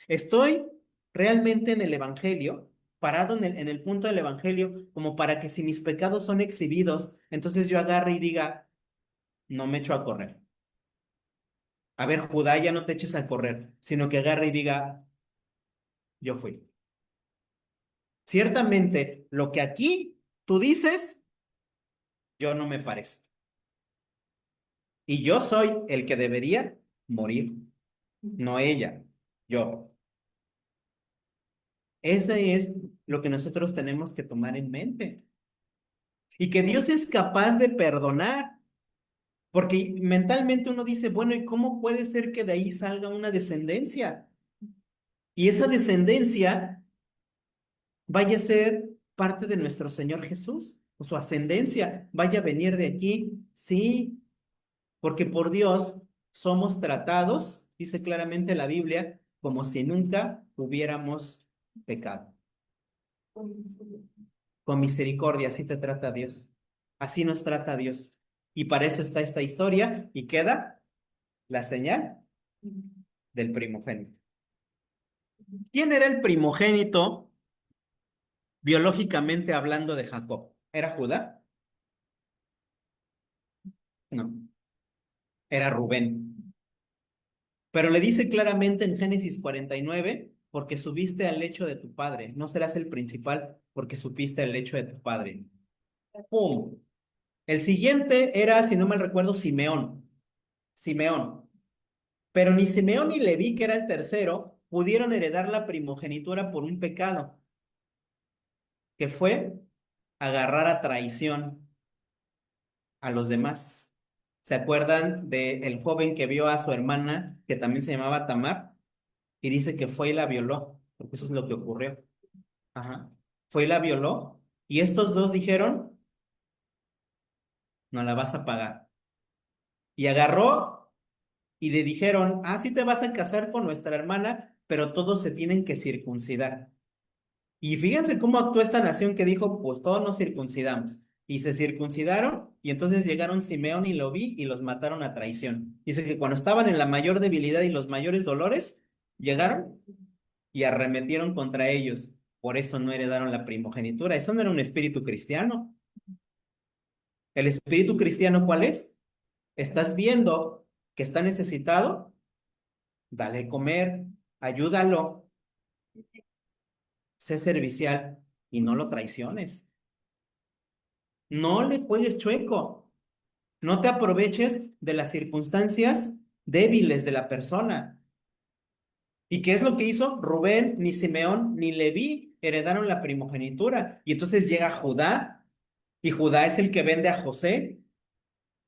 Estoy realmente en el evangelio, parado en el punto del evangelio, como para que si mis pecados son exhibidos, entonces yo agarre y diga, no me echo a correr. A ver, Judá, ya no te eches a correr, sino que agarre y diga, yo fui. Ciertamente, lo que aquí tú dices, yo no me parezco. Y yo soy el que debería morir, no ella, yo. Ese es lo que nosotros tenemos que tomar en mente. Y que Dios es capaz de perdonar. Porque mentalmente uno dice, bueno, ¿y cómo puede ser que de ahí salga una descendencia? Y esa descendencia vaya a ser parte de nuestro Señor Jesús, o su ascendencia vaya a venir de aquí. Sí, porque por Dios somos tratados, dice claramente la Biblia, como si nunca hubiéramos pecado. Con misericordia, así te trata Dios. Así nos trata Dios. Y para eso está esta historia y queda la señal del primogénito. ¿Quién era el primogénito biológicamente hablando de Jacob? ¿Era Judá? No, era Rubén. Pero le dice claramente en Génesis 49, porque subiste al lecho de tu padre, no serás el principal porque supiste el lecho de tu padre. ¡Pum! El siguiente era, si no mal recuerdo, Simeón. Simeón. Pero ni Simeón ni Leví, que era el tercero, pudieron heredar la primogenitura por un pecado, que fue agarrar a traición a los demás. ¿Se acuerdan del joven que vio a su hermana, que también se llamaba Tamar? Y dice que fue y la violó, porque eso es lo que ocurrió. Ajá. Fue y la violó, y estos dos dijeron, no la vas a pagar. Y agarró y le dijeron, ah, sí te vas a casar con nuestra hermana, pero todos se tienen que circuncidar. Y fíjense cómo actuó esta nación que dijo, pues todos nos circuncidamos. Y se circuncidaron y entonces llegaron Simeón y Leví y los mataron a traición. Dice que cuando estaban en la mayor debilidad y los mayores dolores, llegaron y arremetieron contra ellos. Por eso no heredaron la primogenitura. Eso no era un espíritu cristiano. ¿El espíritu cristiano cuál es? ¿Estás viendo que está necesitado? Dale comer, ayúdalo, sé servicial y no lo traiciones. No le juegues chueco. No te aproveches de las circunstancias débiles de la persona. ¿Y qué es lo que hizo? Rubén, ni Simeón, ni Leví heredaron la primogenitura. Y entonces llega Judá, y Judá es el que vende a José,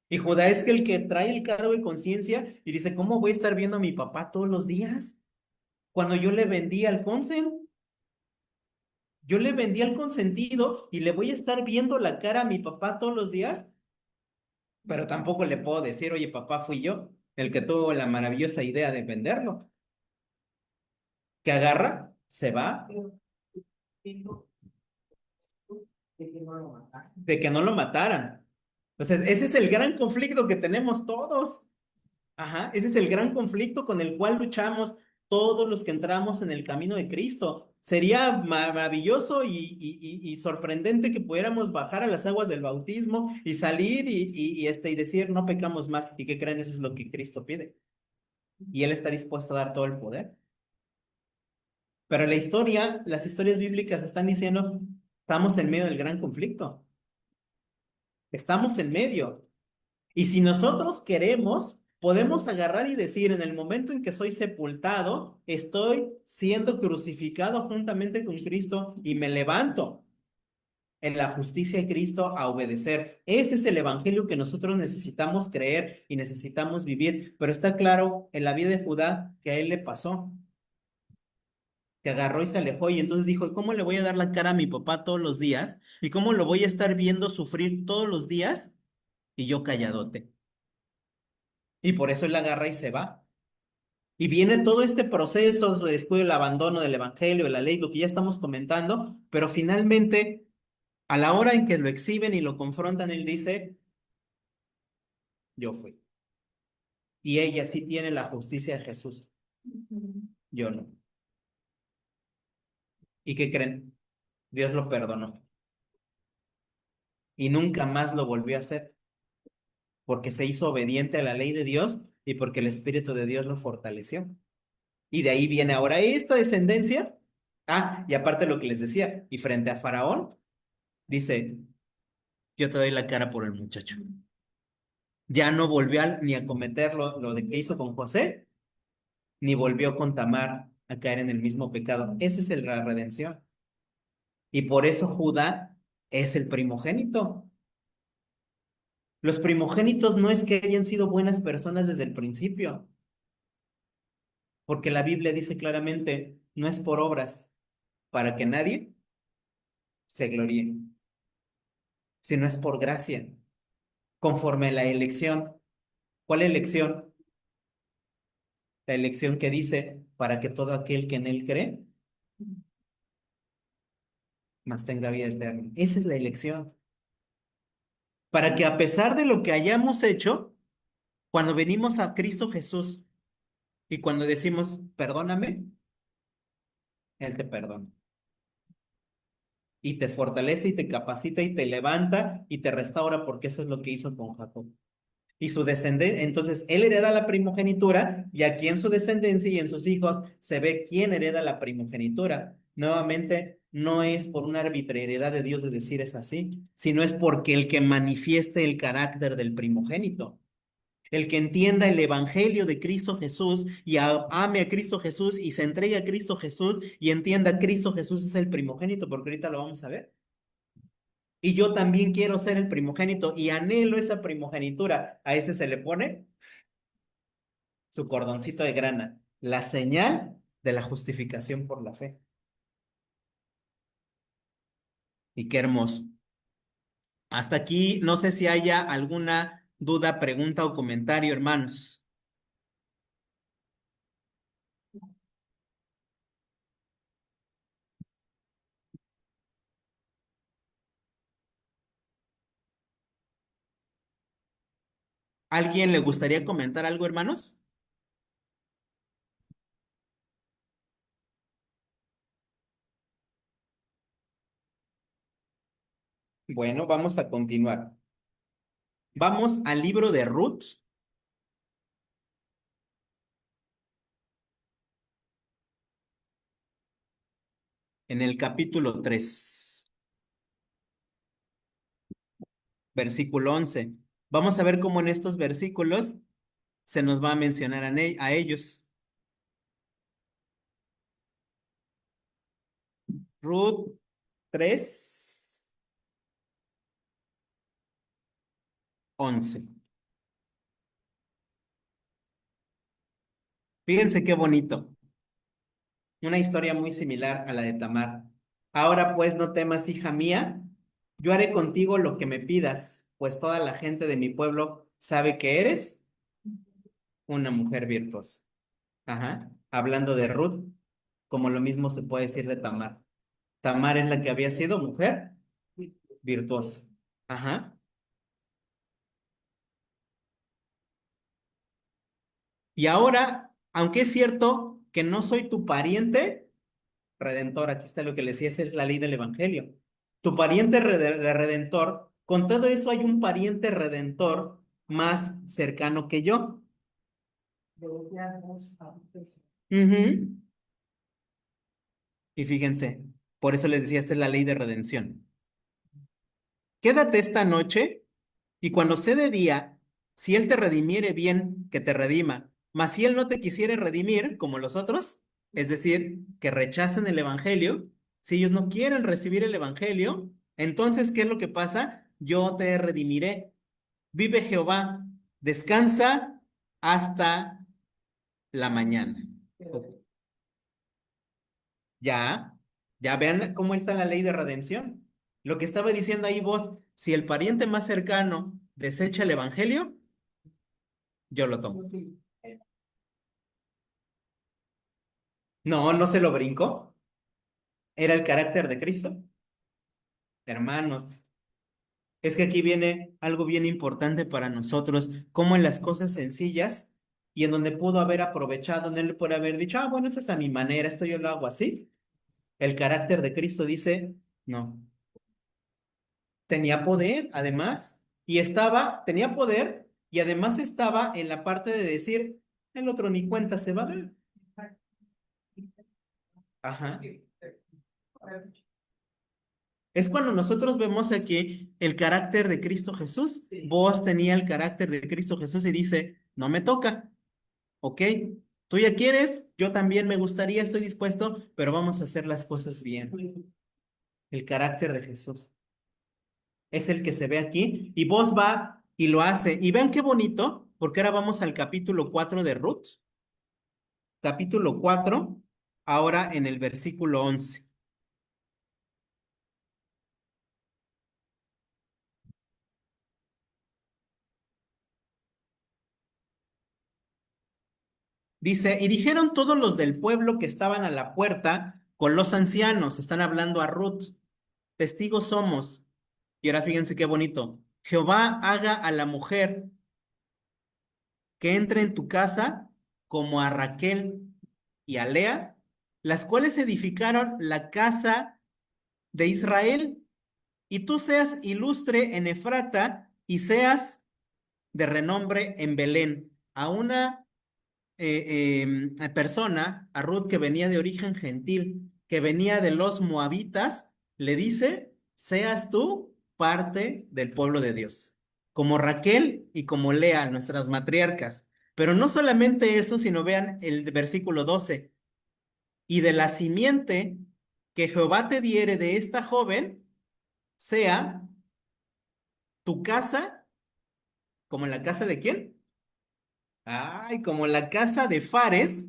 y Judá es el que trae el cargo de conciencia y dice, ¿cómo voy a estar viendo a mi papá todos los días? Cuando yo le vendí al consen, yo le vendí al consentido y le voy a estar viendo la cara a mi papá todos los días. Pero tampoco le puedo decir, oye, papá, fui yo el que tuvo la maravillosa idea de venderlo. Que agarra, se va, de que no lo mataran. Entonces, ese es el gran conflicto que tenemos todos. Ajá, ese es el gran conflicto con el cual luchamos todos los que entramos en el camino de Cristo. Sería maravilloso y sorprendente que pudiéramos bajar a las aguas del bautismo y salir y decir, no pecamos más. ¿Y que creen? Eso es lo que Cristo pide. Y Él está dispuesto a dar todo el poder. Pero la historia, las historias bíblicas están diciendo, estamos en medio del gran conflicto. Estamos en medio. Y si nosotros queremos, podemos agarrar y decir, en el momento en que soy sepultado, estoy siendo crucificado juntamente con Cristo y me levanto en la justicia de Cristo a obedecer. Ese es el evangelio que nosotros necesitamos creer y necesitamos vivir. Pero está claro en la vida de Judá que a él le pasó, que agarró y se alejó y entonces dijo, ¿cómo le voy a dar la cara a mi papá todos los días? ¿Y cómo lo voy a estar viendo sufrir todos los días? y yo calladote. Y por eso él agarra y se va. Y viene todo este proceso después del abandono del evangelio, de la ley, lo que ya estamos comentando, pero finalmente, a la hora en que lo exhiben y lo confrontan, él dice, yo fui. Y ella sí tiene la justicia de Jesús, yo no. ¿Y qué creen? Dios lo perdonó y nunca más lo volvió a hacer porque se hizo obediente a la ley de Dios y porque el Espíritu de Dios lo fortaleció. Y de ahí viene ahora esta descendencia. Ah, y aparte lo que les decía, y frente a Faraón, dice, yo te doy la cara por el muchacho. Ya no volvió ni a cometer lo de que hizo con José, ni volvió con Tamar a caer en el mismo pecado. Esa es la redención. Y por eso Judá es el primogénito. Los primogénitos no es que hayan sido buenas personas desde el principio, porque la Biblia dice claramente, no es por obras, para que nadie se gloríe, sino es por gracia, conforme a la elección. ¿Cuál elección? La elección que dice, para que todo aquel que en él cree, más tenga vida eterna. Esa es la elección. Para que a pesar de lo que hayamos hecho, cuando venimos a Cristo Jesús y cuando decimos, perdóname, Él te perdona. Y te fortalece y te capacita y te levanta y te restaura porque eso es lo que hizo con Jacob. Y su descendencia, entonces él hereda la primogenitura y aquí en su descendencia y en sus hijos se ve quién hereda la primogenitura. Nuevamente, no es por una arbitrariedad de Dios de decir es así, sino es porque el que manifieste el carácter del primogénito. El que entienda el evangelio de Cristo Jesús y ame a Cristo Jesús y se entregue a Cristo Jesús y entienda a Cristo Jesús es el primogénito, porque ahorita lo vamos a ver. Y yo también quiero ser el primogénito y anhelo esa primogenitura. A ese se le pone su cordoncito de grana, la señal de la justificación por la fe. Y qué hermoso. Hasta aquí, no sé si haya alguna duda, pregunta o comentario, hermanos. ¿Alguien le gustaría comentar algo, hermanos? Bueno, vamos a continuar. Vamos al libro de Ruth, en el capítulo 3, versículo 11. Vamos a ver cómo en estos versículos se nos va a mencionar a ellos. Ruth 3, 11. Fíjense qué bonito. Una historia muy similar a la de Tamar. Ahora pues no temas, hija mía, yo haré contigo lo que me pidas, pues toda la gente de mi pueblo sabe que eres una mujer virtuosa. Ajá. Hablando de Ruth, como lo mismo se puede decir de Tamar. Tamar es la que había sido mujer virtuosa. Ajá. Y ahora, aunque es cierto que no soy tu pariente, redentor, aquí está lo que le decía, esa es la ley del evangelio. Tu pariente redentor, con todo eso hay un pariente redentor más cercano que yo. Ujú. Y fíjense, por eso les decía, esta es la ley de redención. Quédate esta noche y cuando sea de día, si él te redimiere bien, que te redima. Mas si él no te quisiere redimir, como los otros, es decir, que rechacen el evangelio, si ellos no quieren recibir el evangelio, entonces, ¿qué es lo que pasa? Yo te redimiré. Vive Jehová, descansa hasta la mañana. Ya, ya vean cómo está la ley de redención. Lo que estaba diciendo ahí vos, si el pariente más cercano desecha el evangelio, yo lo tomo. No, no se lo brincó. Era el carácter de Cristo. Hermanos, es que aquí viene algo bien importante para nosotros, como en las cosas sencillas y en donde pudo haber aprovechado, en él puede haber dicho, bueno, esto es a mi manera, esto yo lo hago así. El carácter de Cristo dice, no, tenía poder además tenía poder y además estaba en la parte de decir, el otro ni cuenta se va a dar. Ajá. Es cuando nosotros vemos aquí el carácter de Cristo Jesús. Vos tenía el carácter de Cristo Jesús y dice, no me toca, ¿ok? Tú ya quieres, yo también me gustaría, estoy dispuesto, pero vamos a hacer las cosas bien. El carácter de Jesús es el que se ve aquí y vos va y lo hace. Y vean qué bonito, porque ahora vamos al capítulo 4 de Ruth. Capítulo 4, ahora en el versículo 11. Dice, y dijeron todos los del pueblo que estaban a la puerta con los ancianos, están hablando a Ruth, testigos somos. Y ahora fíjense qué bonito. Jehová haga a la mujer que entre en tu casa como a Raquel y a Lea, las cuales edificaron la casa de Israel, y tú seas ilustre en Efrata y seas de renombre en Belén. A una persona, a Ruth, que venía de origen gentil, que venía de los moabitas, le dice, seas tú parte del pueblo de Dios, como Raquel y como Lea, nuestras matriarcas. Pero no solamente eso, sino vean el versículo 12, y de la simiente que Jehová te diere de esta joven, sea tu casa, como en la casa de quién? Ay, como la casa de Fares,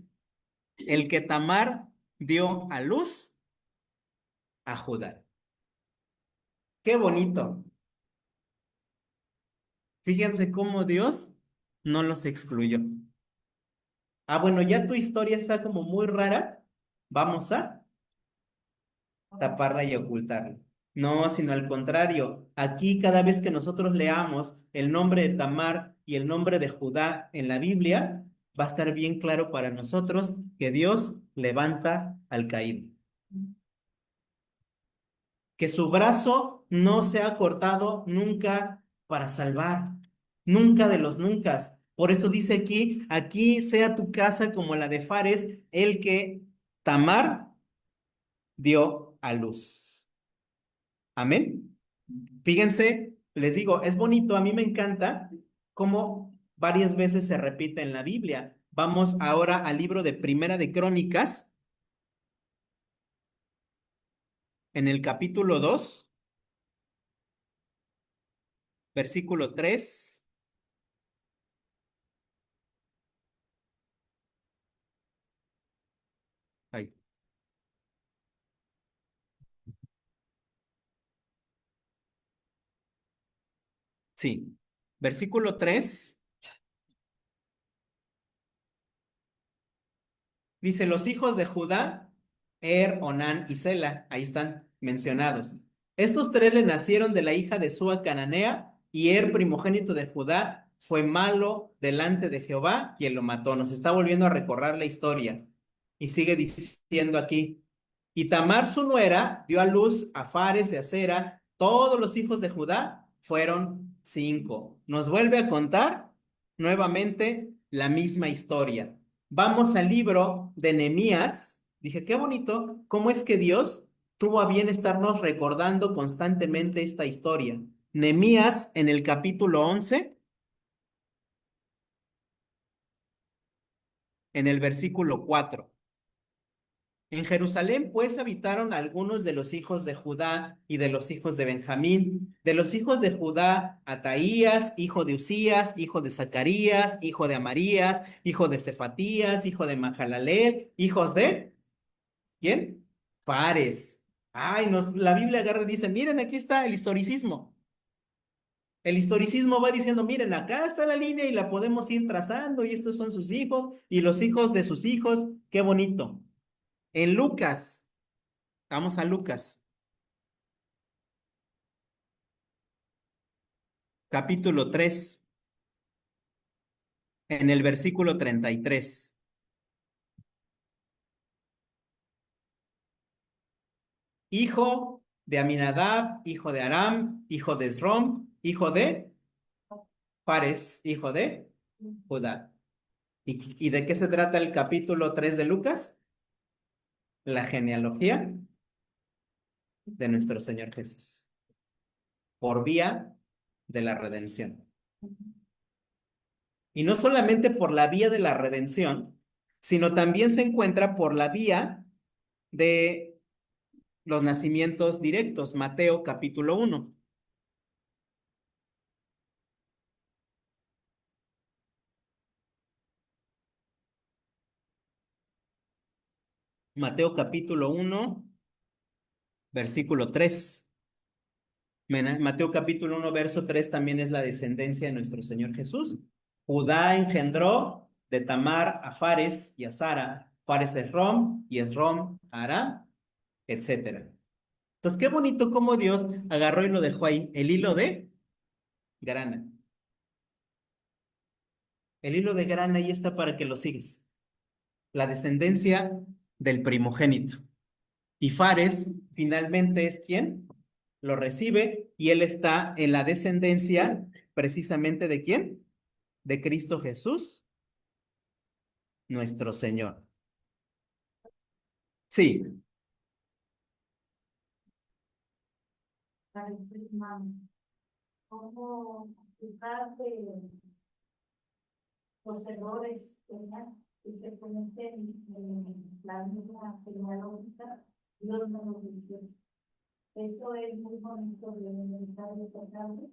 el que Tamar dio a luz a Judá. Qué bonito. Fíjense cómo Dios no los excluyó. Bueno, ya tu historia está como muy rara. Vamos a taparla y ocultarla. No, sino al contrario. Aquí cada vez que nosotros leamos el nombre de Tamar y el nombre de Judá en la Biblia, va a estar bien claro para nosotros que Dios levanta al caído. Que su brazo no se ha cortado nunca para salvar, nunca de los nunca. Por eso dice aquí sea tu casa como la de Fares, el que Tamar dio a luz. Amén. Fíjense, les digo, es bonito, a mí me encanta cómo varias veces se repite en la Biblia. Vamos ahora al libro de Primera de Crónicas, en el capítulo 2, versículo 3. Ay, sí, versículo 3. Dice, los hijos de Judá, Onán y Sela, ahí están mencionados. Estos tres le nacieron de la hija de Sua cananea, y primogénito de Judá, fue malo delante de Jehová, quien lo mató. Nos está volviendo a recorrer la historia. Y sigue diciendo aquí, y Tamar su nuera dio a luz a Fares y a Zera, todos los hijos de Judá fueron 5. Nos vuelve a contar nuevamente la misma historia. Vamos al libro de Nehemías. Dije, qué bonito, cómo es que Dios tuvo a bien estarnos recordando constantemente esta historia. Nehemías en el capítulo 11, en el versículo 4. En Jerusalén, pues, habitaron algunos de los hijos de Judá y de los hijos de Benjamín. De los hijos de Judá, Ataías, hijo de Usías, hijo de Zacarías, hijo de Amarías, hijo de Cefatías, hijo de Mahalaleel, hijos de ¿quién? Fares. Ay, la Biblia agarra y dice, miren, aquí está el historicismo. El historicismo va diciendo, miren, acá está la línea y la podemos ir trazando y estos son sus hijos y los hijos de sus hijos. Qué bonito. En Lucas, vamos a Lucas, capítulo 3, en el versículo 33. Hijo de Aminadab, hijo de Aram, hijo de Esrom, hijo de Fares, hijo de Judá. ¿Y de qué se trata el capítulo 3 de Lucas? La genealogía de nuestro Señor Jesús, por vía de la redención. Y no solamente por la vía de la redención, sino también se encuentra por la vía de los nacimientos directos. Mateo capítulo 1. Mateo capítulo 1, versículo 3. Mateo capítulo 1, verso 3 también es la descendencia de nuestro Señor Jesús. Judá engendró de Tamar a Fares y a Sara, Fares a Esrom y Esrom a Aram, etcétera. Entonces, qué bonito cómo Dios agarró y lo dejó ahí, el hilo de grana. El hilo de grana ahí está para que lo sigas. La descendencia del primogénito. Y Fares finalmente es quien lo recibe y él está en la descendencia precisamente de quién? De Cristo Jesús, nuestro Señor. Sí, Para el ser humano. Cómo explicar los errores, ¿verdad? Que se cometen en la misma genealógica y los beneficios. Esto es muy bonito de meditar y tratarlo,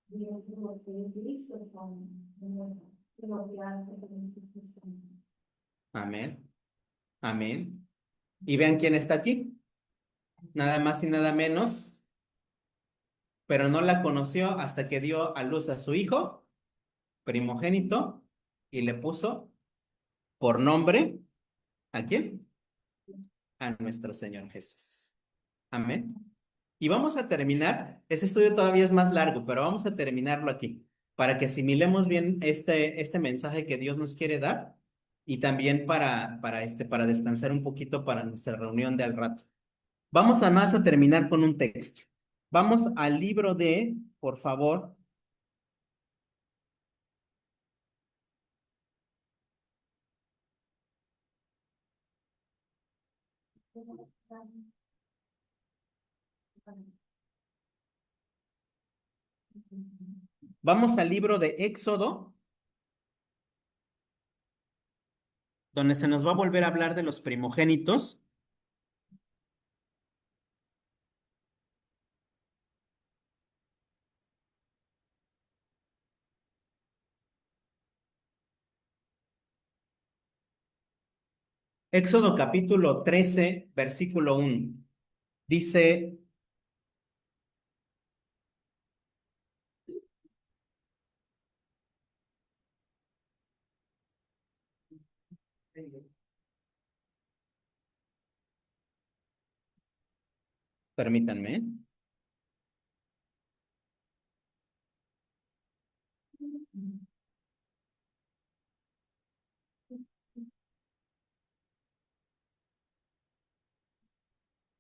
y es lo que Él hizo con lo que hace con Jesús. amén, amén. Y vean quién está aquí, nada más y nada menos, pero no la conoció hasta que dio a luz a su hijo primogénito y le puso por nombre, ¿a quién? A nuestro Señor Jesús. Amén. Y vamos a terminar, ese estudio todavía es más largo, pero vamos a terminarlo aquí, para que asimilemos bien este mensaje que Dios nos quiere dar y también para descansar un poquito para nuestra reunión de al rato. Vamos a más a terminar con un texto. Vamos al libro de, por favor, vamos al libro de Éxodo, donde se nos va a volver a hablar de los primogénitos. Éxodo capítulo 13, versículo 1. Dice, permítanme.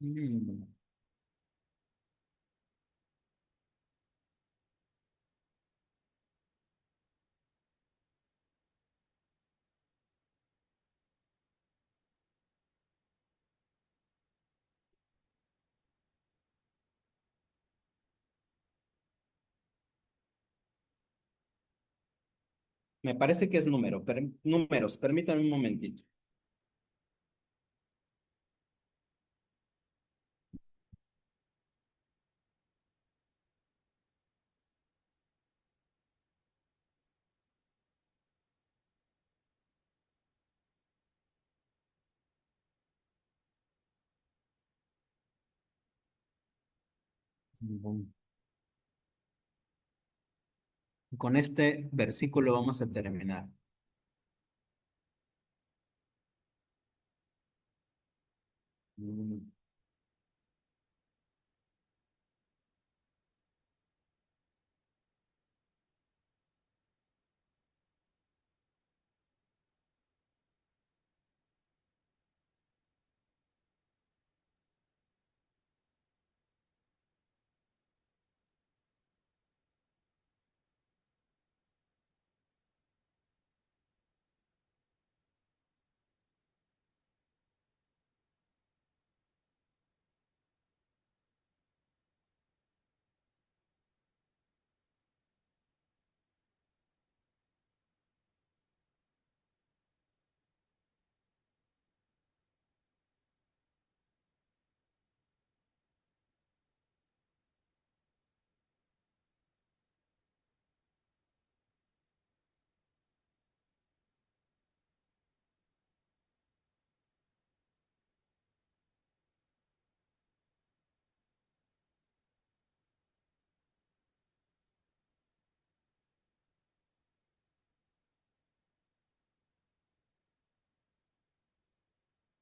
Mm, Me parece que es números, permítanme un momentito. Con este versículo vamos a terminar. Mm.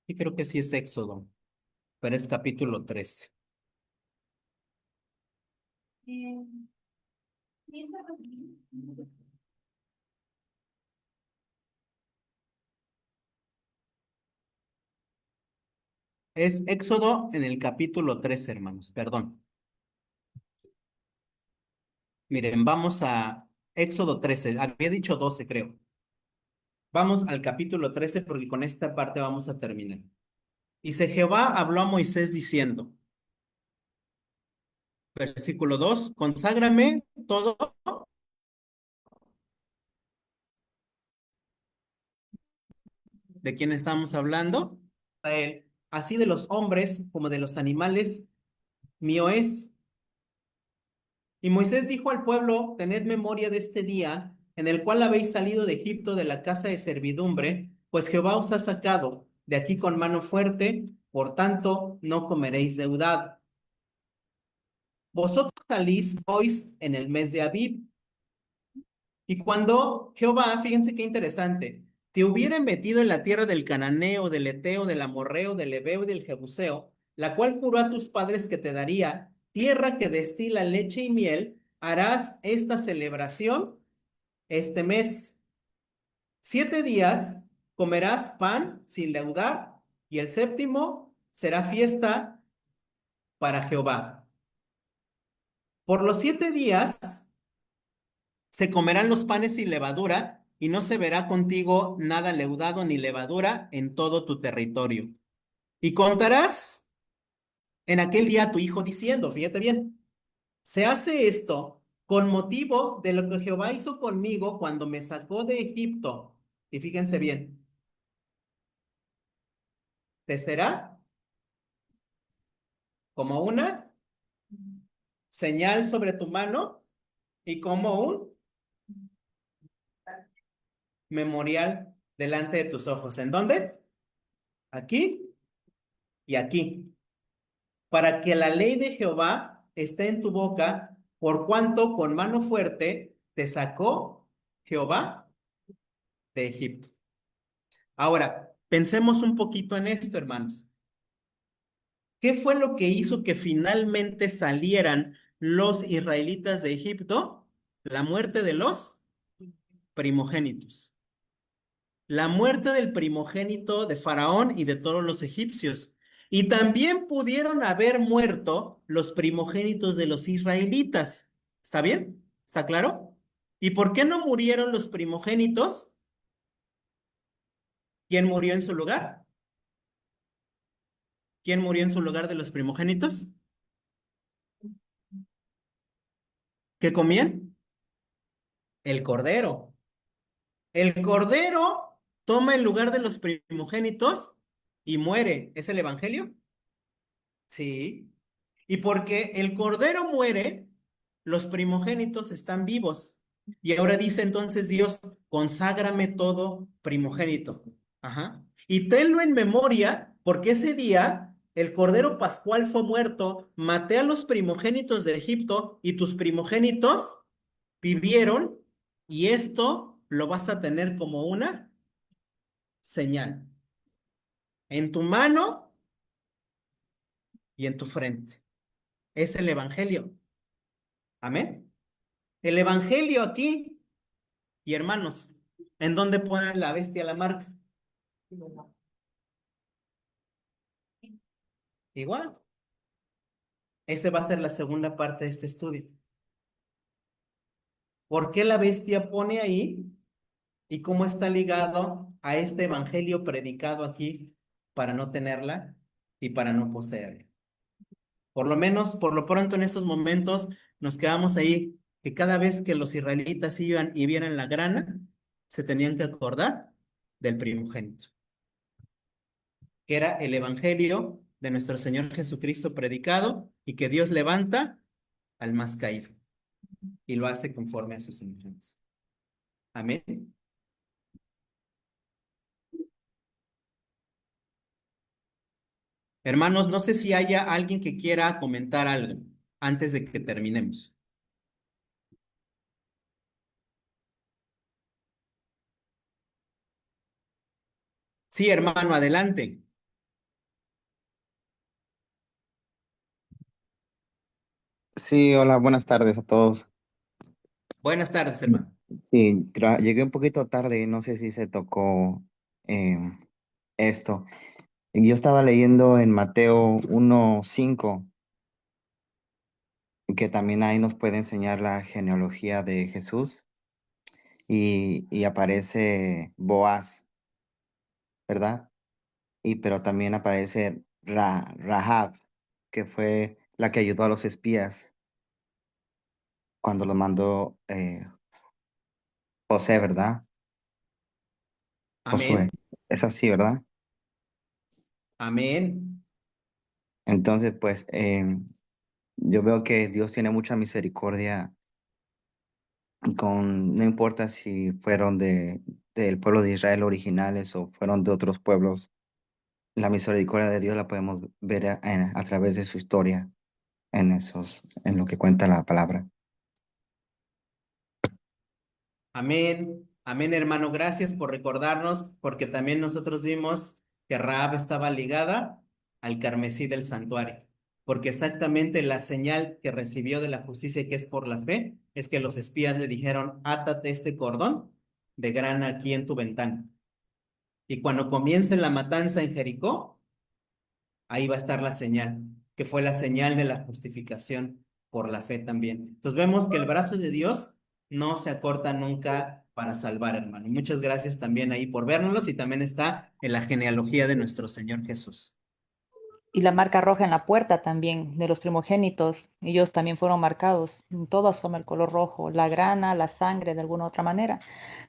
Y creo que sí es Éxodo, pero es capítulo 13. Eh, piensa lo mismo. Es Éxodo en el capítulo 13, hermanos, perdón. Miren, vamos a Éxodo 13. Había dicho 12, creo. Vamos al capítulo 13 porque con esta parte vamos a terminar. Dice, Jehová habló a Moisés diciendo, versículo 2, conságrame todo. ¿De quién estamos hablando? Así de los hombres como de los animales, mío es. Y Moisés dijo al pueblo, tened memoria de este día en el cual habéis salido de Egipto de la casa de servidumbre, pues Jehová os ha sacado de aquí con mano fuerte, por tanto no comeréis deudado. Vosotros salís hoy en el mes de Abib, y cuando Jehová, fíjense qué interesante, te hubiera metido en la tierra del Cananeo, del Eteo, del Amorreo, del Ebeo y del Jebuseo, la cual juró a tus padres que te daría, tierra que destila leche y miel, harás esta celebración este mes. 7 días comerás pan sin leudar, y el séptimo será fiesta para Jehová. Por los 7 días se comerán los panes sin levadura, y no se verá contigo nada leudado ni levadura en todo tu territorio. Y contarás en aquel día a tu hijo diciendo, fíjate bien, se hace esto con motivo de lo que Jehová hizo conmigo cuando me sacó de Egipto. Y fíjense bien, te será como una señal sobre tu mano y como un memorial delante de tus ojos. ¿En dónde? Aquí y aquí. Para que la ley de Jehová esté en tu boca, por cuanto con mano fuerte te sacó Jehová de Egipto. Ahora, pensemos un poquito en esto, hermanos. ¿Qué fue lo que hizo que finalmente salieran los israelitas de Egipto? La muerte de los primogénitos. La muerte del primogénito de Faraón y de todos los egipcios. Y también pudieron haber muerto los primogénitos de los israelitas. ¿Está bien? ¿Está claro? ¿Y por qué no murieron los primogénitos? ¿Quién murió en su lugar? ¿Quién murió en su lugar de los primogénitos? ¿Qué comían? El cordero. El cordero toma el lugar de los primogénitos y muere. ¿Es el evangelio? Sí. Y porque el cordero muere, los primogénitos están vivos. Y ahora dice entonces Dios, conságrame todo primogénito. Ajá. Y tenlo en memoria, porque ese día el cordero pascual fue muerto, maté a los primogénitos de Egipto y tus primogénitos vivieron Y esto lo vas a tener como una señal en tu mano y en tu frente. Es el Evangelio. Amén. El Evangelio aquí, y hermanos, ¿en dónde pone la bestia la marca? Igual. Esa va a ser la segunda parte de este estudio. ¿Por qué la bestia pone ahí y cómo está ligado a este evangelio predicado aquí para no tenerla y para no poseerla? Por lo menos, por lo pronto en estos momentos nos quedamos ahí que cada vez que los israelitas iban y vieran la grana, se tenían que acordar del primogénito, que era el evangelio de nuestro Señor Jesucristo predicado y que Dios levanta al más caído y lo hace conforme a sus semejanzas. Amén. Hermanos, no sé si haya alguien que quiera comentar algo antes de que terminemos. Sí, hermano, adelante. Sí, hola, buenas tardes a todos. Buenas tardes, hermano. Sí, llegué un poquito tarde, no sé si se tocó eh, esto. Yo estaba leyendo en Mateo 1:5, que también ahí nos puede enseñar la genealogía de Jesús y aparece Boaz, ¿verdad? Pero también aparece Rahab, que fue la que ayudó a los espías cuando los mandó José, ¿verdad? Josué. Amén. Es así, ¿verdad? Amén. Entonces, pues yo veo que Dios tiene mucha misericordia no importa si fueron del pueblo de Israel originales o fueron de otros pueblos, la misericordia de Dios la podemos ver a través de su historia, en lo que cuenta la palabra. Amén. Amén, hermano. Gracias por recordarnos, porque también nosotros vimos que Rahab estaba ligada al carmesí del santuario, porque exactamente la señal que recibió de la justicia, que es por la fe, es que los espías le dijeron, átate este cordón de grana aquí en tu ventana. Y cuando comience la matanza en Jericó, ahí va a estar la señal, que fue la señal de la justificación por la fe también. Entonces vemos que el brazo de Dios no se acorta nunca para salvar, hermano. Muchas gracias también ahí por vernos y también está en la genealogía de nuestro Señor Jesús. Y la marca roja en la puerta también de los primogénitos, ellos también fueron marcados, todo asoma el color rojo, la grana, la sangre de alguna otra manera,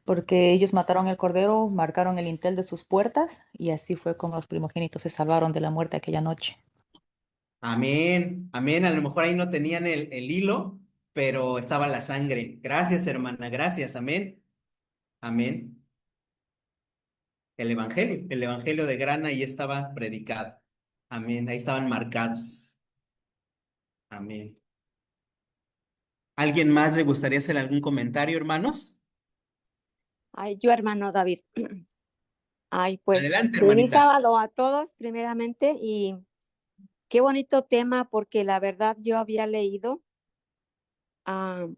porque ellos mataron el cordero, marcaron el dintel de sus puertas y así fue como los primogénitos se salvaron de la muerte aquella noche. Amén, amén. A lo mejor ahí no tenían el hilo, pero estaba la sangre. Gracias, hermana, gracias. Amén, amén. El evangelio de grana ahí estaba predicado. Amén, ahí estaban marcados. Amén. ¿Alguien más le gustaría hacer algún comentario, hermanos? Ay, yo, hermano David. Ay, pues, Adelante, feliz hermanita. sábado a todos, primeramente, y qué bonito tema, porque la verdad yo había leído ah,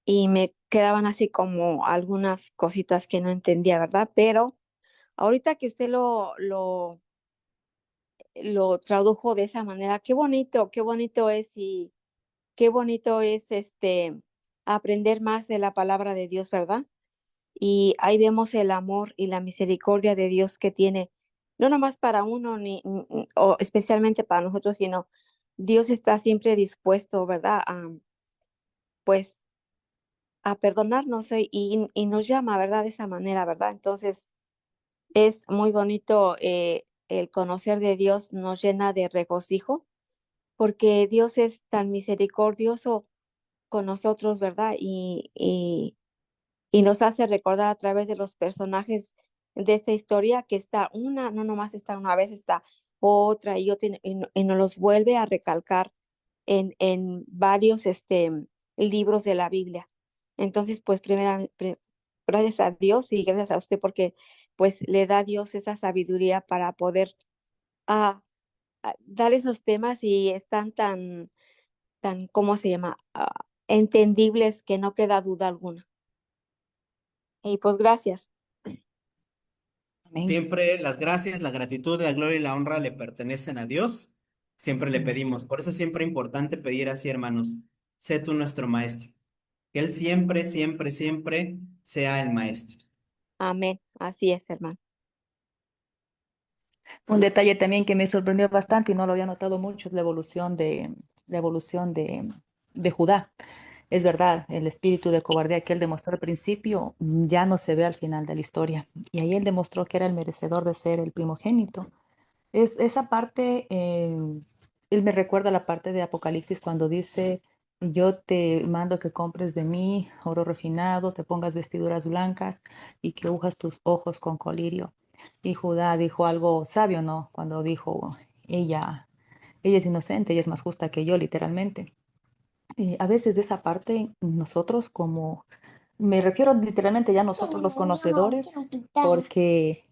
y me quedaban así como algunas cositas que no entendía, ¿verdad? Pero ahorita que usted lo tradujo de esa manera, qué bonito es y qué bonito es aprender más de la palabra de Dios, ¿verdad? Y ahí vemos el amor y la misericordia de Dios que tiene, no nomás para uno, o especialmente para nosotros, sino Dios está siempre dispuesto, ¿verdad? Pues a perdonarnos y nos llama, ¿verdad? De esa manera, ¿verdad? Entonces es muy bonito el conocer de Dios, nos llena de regocijo, porque Dios es tan misericordioso con nosotros, ¿verdad? Y nos hace recordar a través de los personajes de esta historia que está una, no nomás está una vez, está otra y otra, y nos los vuelve a recalcar en varios libros de la Biblia. Entonces, pues gracias a Dios y gracias a usted porque pues le da a Dios esa sabiduría para poder ah, dar esos temas y están tan, ¿cómo se llama? Entendibles que no queda duda alguna. Y pues gracias. Amén. Siempre las gracias, la gratitud, la gloria y la honra le pertenecen a Dios. Siempre le pedimos. Por eso es siempre importante pedir así, hermanos. Sé tú nuestro maestro. Que Él siempre, siempre, siempre sea el maestro. Amén. Así es, hermano. Un detalle también que me sorprendió bastante y no lo había notado mucho es la evolución de Judá. Es verdad, el espíritu de cobardía que él demostró al principio ya no se ve al final de la historia. Y ahí él demostró que era el merecedor de ser el primogénito. Es esa parte, él me recuerda la parte de Apocalipsis cuando dice, yo te mando que compres de mí oro refinado, te pongas vestiduras blancas y que unjas tus ojos con colirio. Y Judá dijo algo sabio, ¿no? Cuando dijo, ella es inocente, ella es más justa que yo, literalmente. A veces de esa parte, nosotros como, me refiero literalmente ya a nosotros los conocedores, porque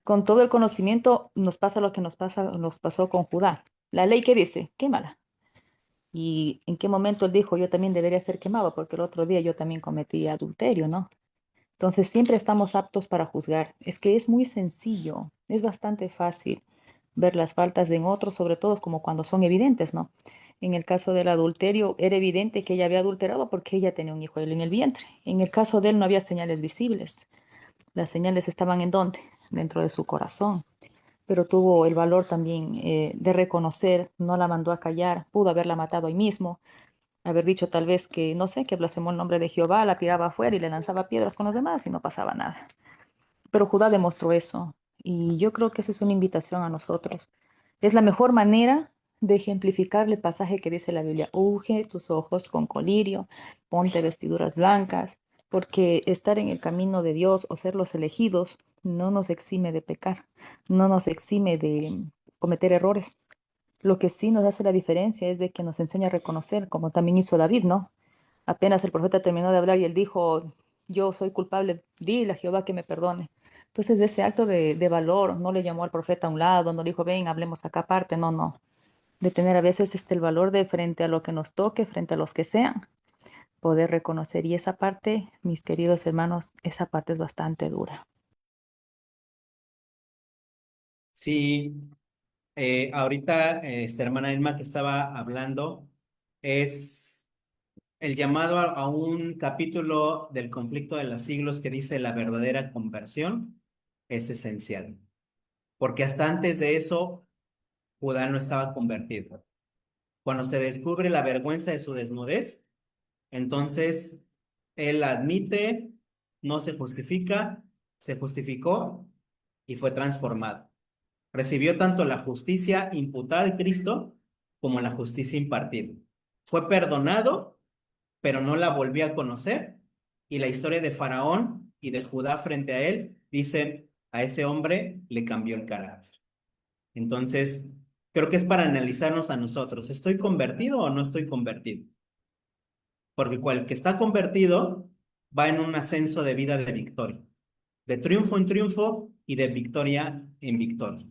con todo el conocimiento nos pasa lo que nos pasó con Judá. La ley que dice, quémala. ¿Y en qué momento él dijo, yo también debería ser quemado? Porque el otro día yo también cometí adulterio, ¿no? Entonces siempre estamos aptos para juzgar. Es que es muy sencillo, es bastante fácil ver las faltas en otros, sobre todo como cuando son evidentes, ¿no? En el caso del adulterio, era evidente que ella había adulterado porque ella tenía un hijo en el vientre. En el caso de él no había señales visibles. Las señales estaban en dónde? Dentro de su corazón. Pero tuvo el valor también de reconocer, no la mandó a callar, pudo haberla matado ahí mismo, haber dicho tal vez que, no sé, que blasfemó el nombre de Jehová, la tiraba afuera y le lanzaba piedras con los demás y no pasaba nada. Pero Judá demostró eso y yo creo que esa es una invitación a nosotros. Es la mejor manera de ejemplificar el pasaje que dice la Biblia, unge tus ojos con colirio, ponte vestiduras blancas, porque estar en el camino de Dios o ser los elegidos no nos exime de pecar, no nos exime de cometer errores. Lo que sí nos hace la diferencia es de que nos enseña a reconocer, como también hizo David, ¿no? Apenas el profeta terminó de hablar y él dijo, yo soy culpable, dile a Jehová que me perdone. Entonces, ese acto de valor no le llamó al profeta a un lado, no le dijo, ven, hablemos acá aparte, no, no. De tener a veces el valor de frente a lo que nos toque, frente a los que sean, poder reconocer. Y esa parte, mis queridos hermanos, esa parte es bastante dura. Sí, ahorita esta hermana Elma que estaba hablando es el llamado a un capítulo del conflicto de los siglos que dice la verdadera conversión es esencial, porque hasta antes de eso Judá no estaba convertido. Cuando se descubre la vergüenza de su desnudez, entonces él admite, no se justifica, se justificó y fue transformado. Recibió tanto la justicia imputada de Cristo como la justicia impartida. Fue perdonado, pero no la volvió a conocer. Y la historia de Faraón y de Judá frente a él dicen, a ese hombre le cambió el carácter. Entonces, creo que es para analizarnos a nosotros. ¿Estoy convertido o no estoy convertido? Porque cual que está convertido va en un ascenso de vida de victoria, de triunfo en triunfo y de victoria en victoria.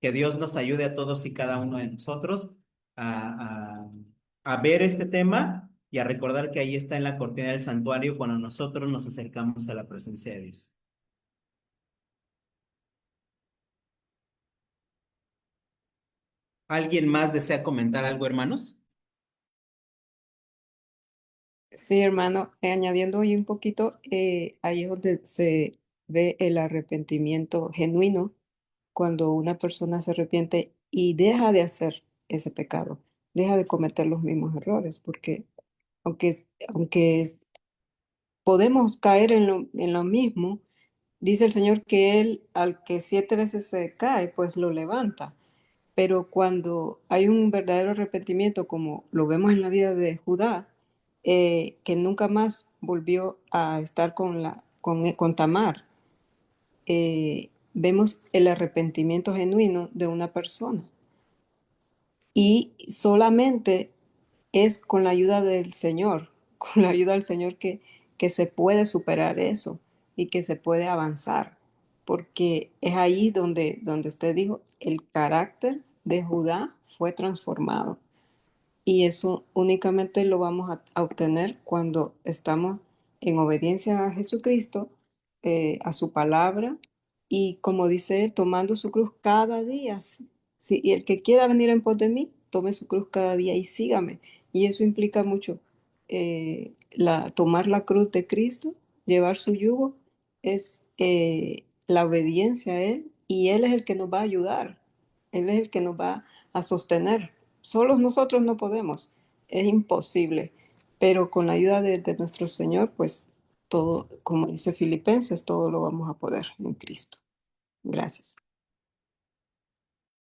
Que Dios nos ayude a todos y cada uno de nosotros a, a ver este tema y a recordar que ahí está en la cortina del santuario cuando nosotros nos acercamos a la presencia de Dios. ¿Alguien más desea comentar algo, hermanos? Sí, hermano, añadiendo ahí un poquito, ahí es donde se ve el arrepentimiento genuino, cuando una persona se arrepiente y deja de hacer ese pecado, deja de cometer los mismos errores, porque aunque podemos caer en lo mismo, dice el Señor que Él al que 7 veces se cae, pues lo levanta. Pero cuando hay un verdadero arrepentimiento, como lo vemos en la vida de Judá, que nunca más volvió a estar con Tamar, vemos el arrepentimiento genuino de una persona. Y solamente es con la ayuda del Señor, con la ayuda del Señor que se puede superar eso y que se puede avanzar, porque es ahí donde usted dijo, el carácter de Judá fue transformado. Y eso únicamente lo vamos a obtener cuando estamos en obediencia a Jesucristo, a su palabra, y como dice él, tomando su cruz cada día. Y el que quiera venir en pos de mí, tome su cruz cada día y sígame. Y eso implica mucho tomar la cruz de Cristo, llevar su yugo, es la obediencia a Él, y Él es el que nos va a ayudar, Él es el que nos va a sostener. Solos nosotros no podemos, es imposible, pero con la ayuda de nuestro Señor, pues todo, como dice Filipenses, todo lo vamos a poder en Cristo. Gracias.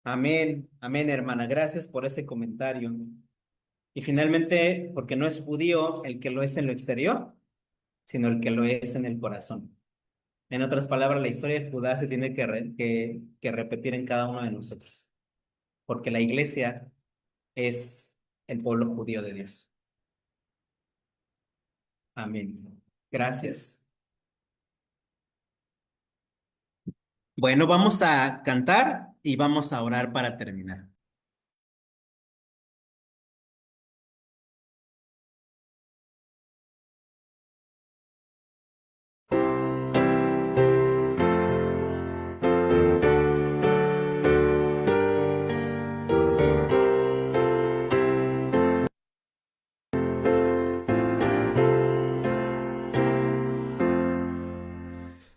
Amén, amén, hermana. Gracias por ese comentario. Y finalmente, porque no es judío el que lo es en lo exterior, sino el que lo es en el corazón. En otras palabras, la historia de Judá se tiene que repetir en cada uno de nosotros, porque la iglesia es el pueblo judío de Dios. Amén. Gracias. Bueno, vamos a cantar y vamos a orar para terminar.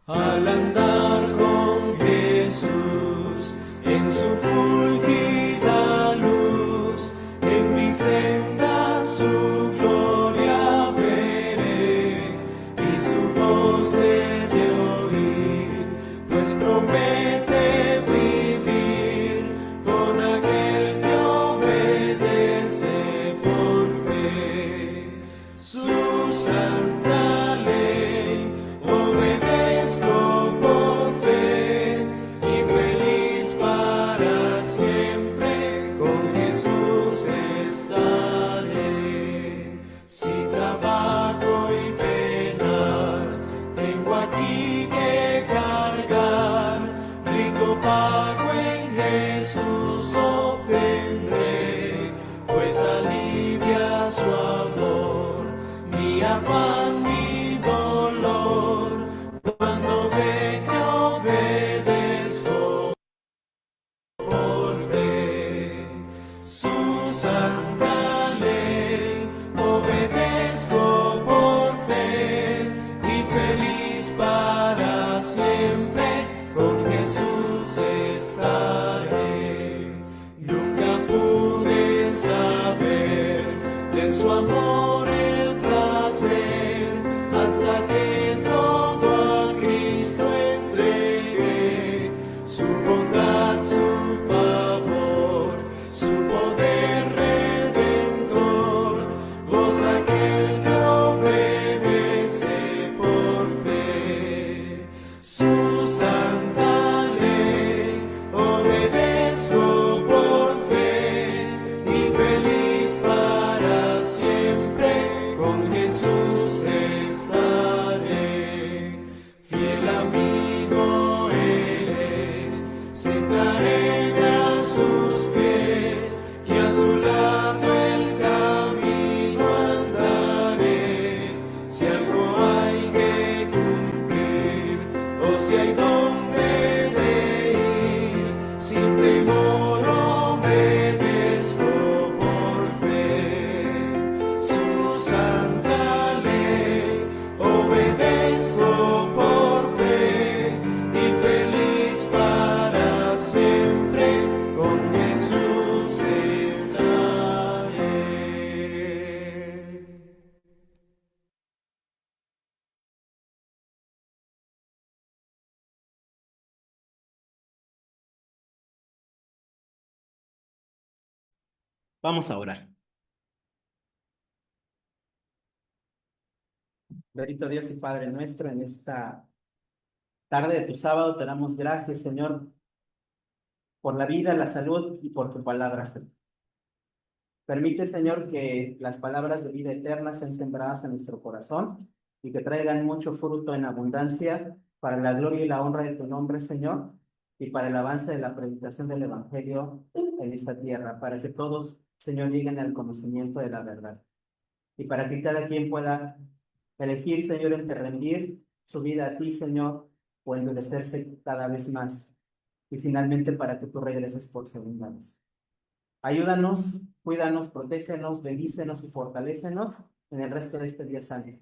Al andar con Jesús en su fulgida luz, en mi senda su gloria veré y su voz he de oír, pues promete vivir con aquel que obedece por fe. Su santa ley obedezco por fe y feliz para siempre con Jesús estaré. Si trabajo y penar, tengo aquí que cargar, rico pago en Jesús obtendré, pues alivia su amor, mi afán, mi dolor, cuando ve que obedezco por fe. Su santa ley obedezco por fe y feliz para siempre con Jesús estaré. Nunca pude saber de su amor el placer hasta que todo a Cristo entregué, su bondad, su favor, su poder redentor, goza aquel que obedece por fe. Su santa ley obedezco por fe y feliz para siempre con Jesús estaré. Fiel amigo Él es, sentaré a sus pies y a su lado el camino andaré. Si algo hay que cumplir o si hay donde de ir, sin temor obedezco por fe. Su santa ley obedezco por fe y feliz para siempre con Jesús estaré. Vamos a orar. Bendito Dios y Padre nuestro, en esta tarde de tu sábado te damos gracias, Señor, por la vida, la salud y por tu palabra, Señor. Permite, Señor, que las palabras de vida eterna sean sembradas en nuestro corazón y que traigan mucho fruto en abundancia para la gloria y la honra de tu nombre, Señor, y para el avance de la predicación del Evangelio en esta tierra, para que todos, Señor, lleguen al conocimiento de la verdad. Y para que cada quien pueda elegir, Señor, entre rendir su vida a ti, Señor, o endurecerse cada vez más. Y finalmente para que tú regreses por segunda vez. Ayúdanos, cuídanos, protégenos, bendícenos y fortalécenos en el resto de este día santo.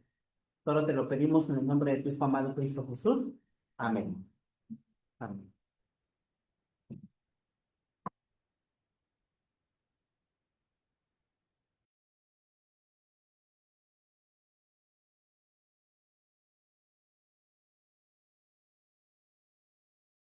Todo te lo pedimos en el nombre de tu Hijo amado Cristo Jesús. Amén. Amén.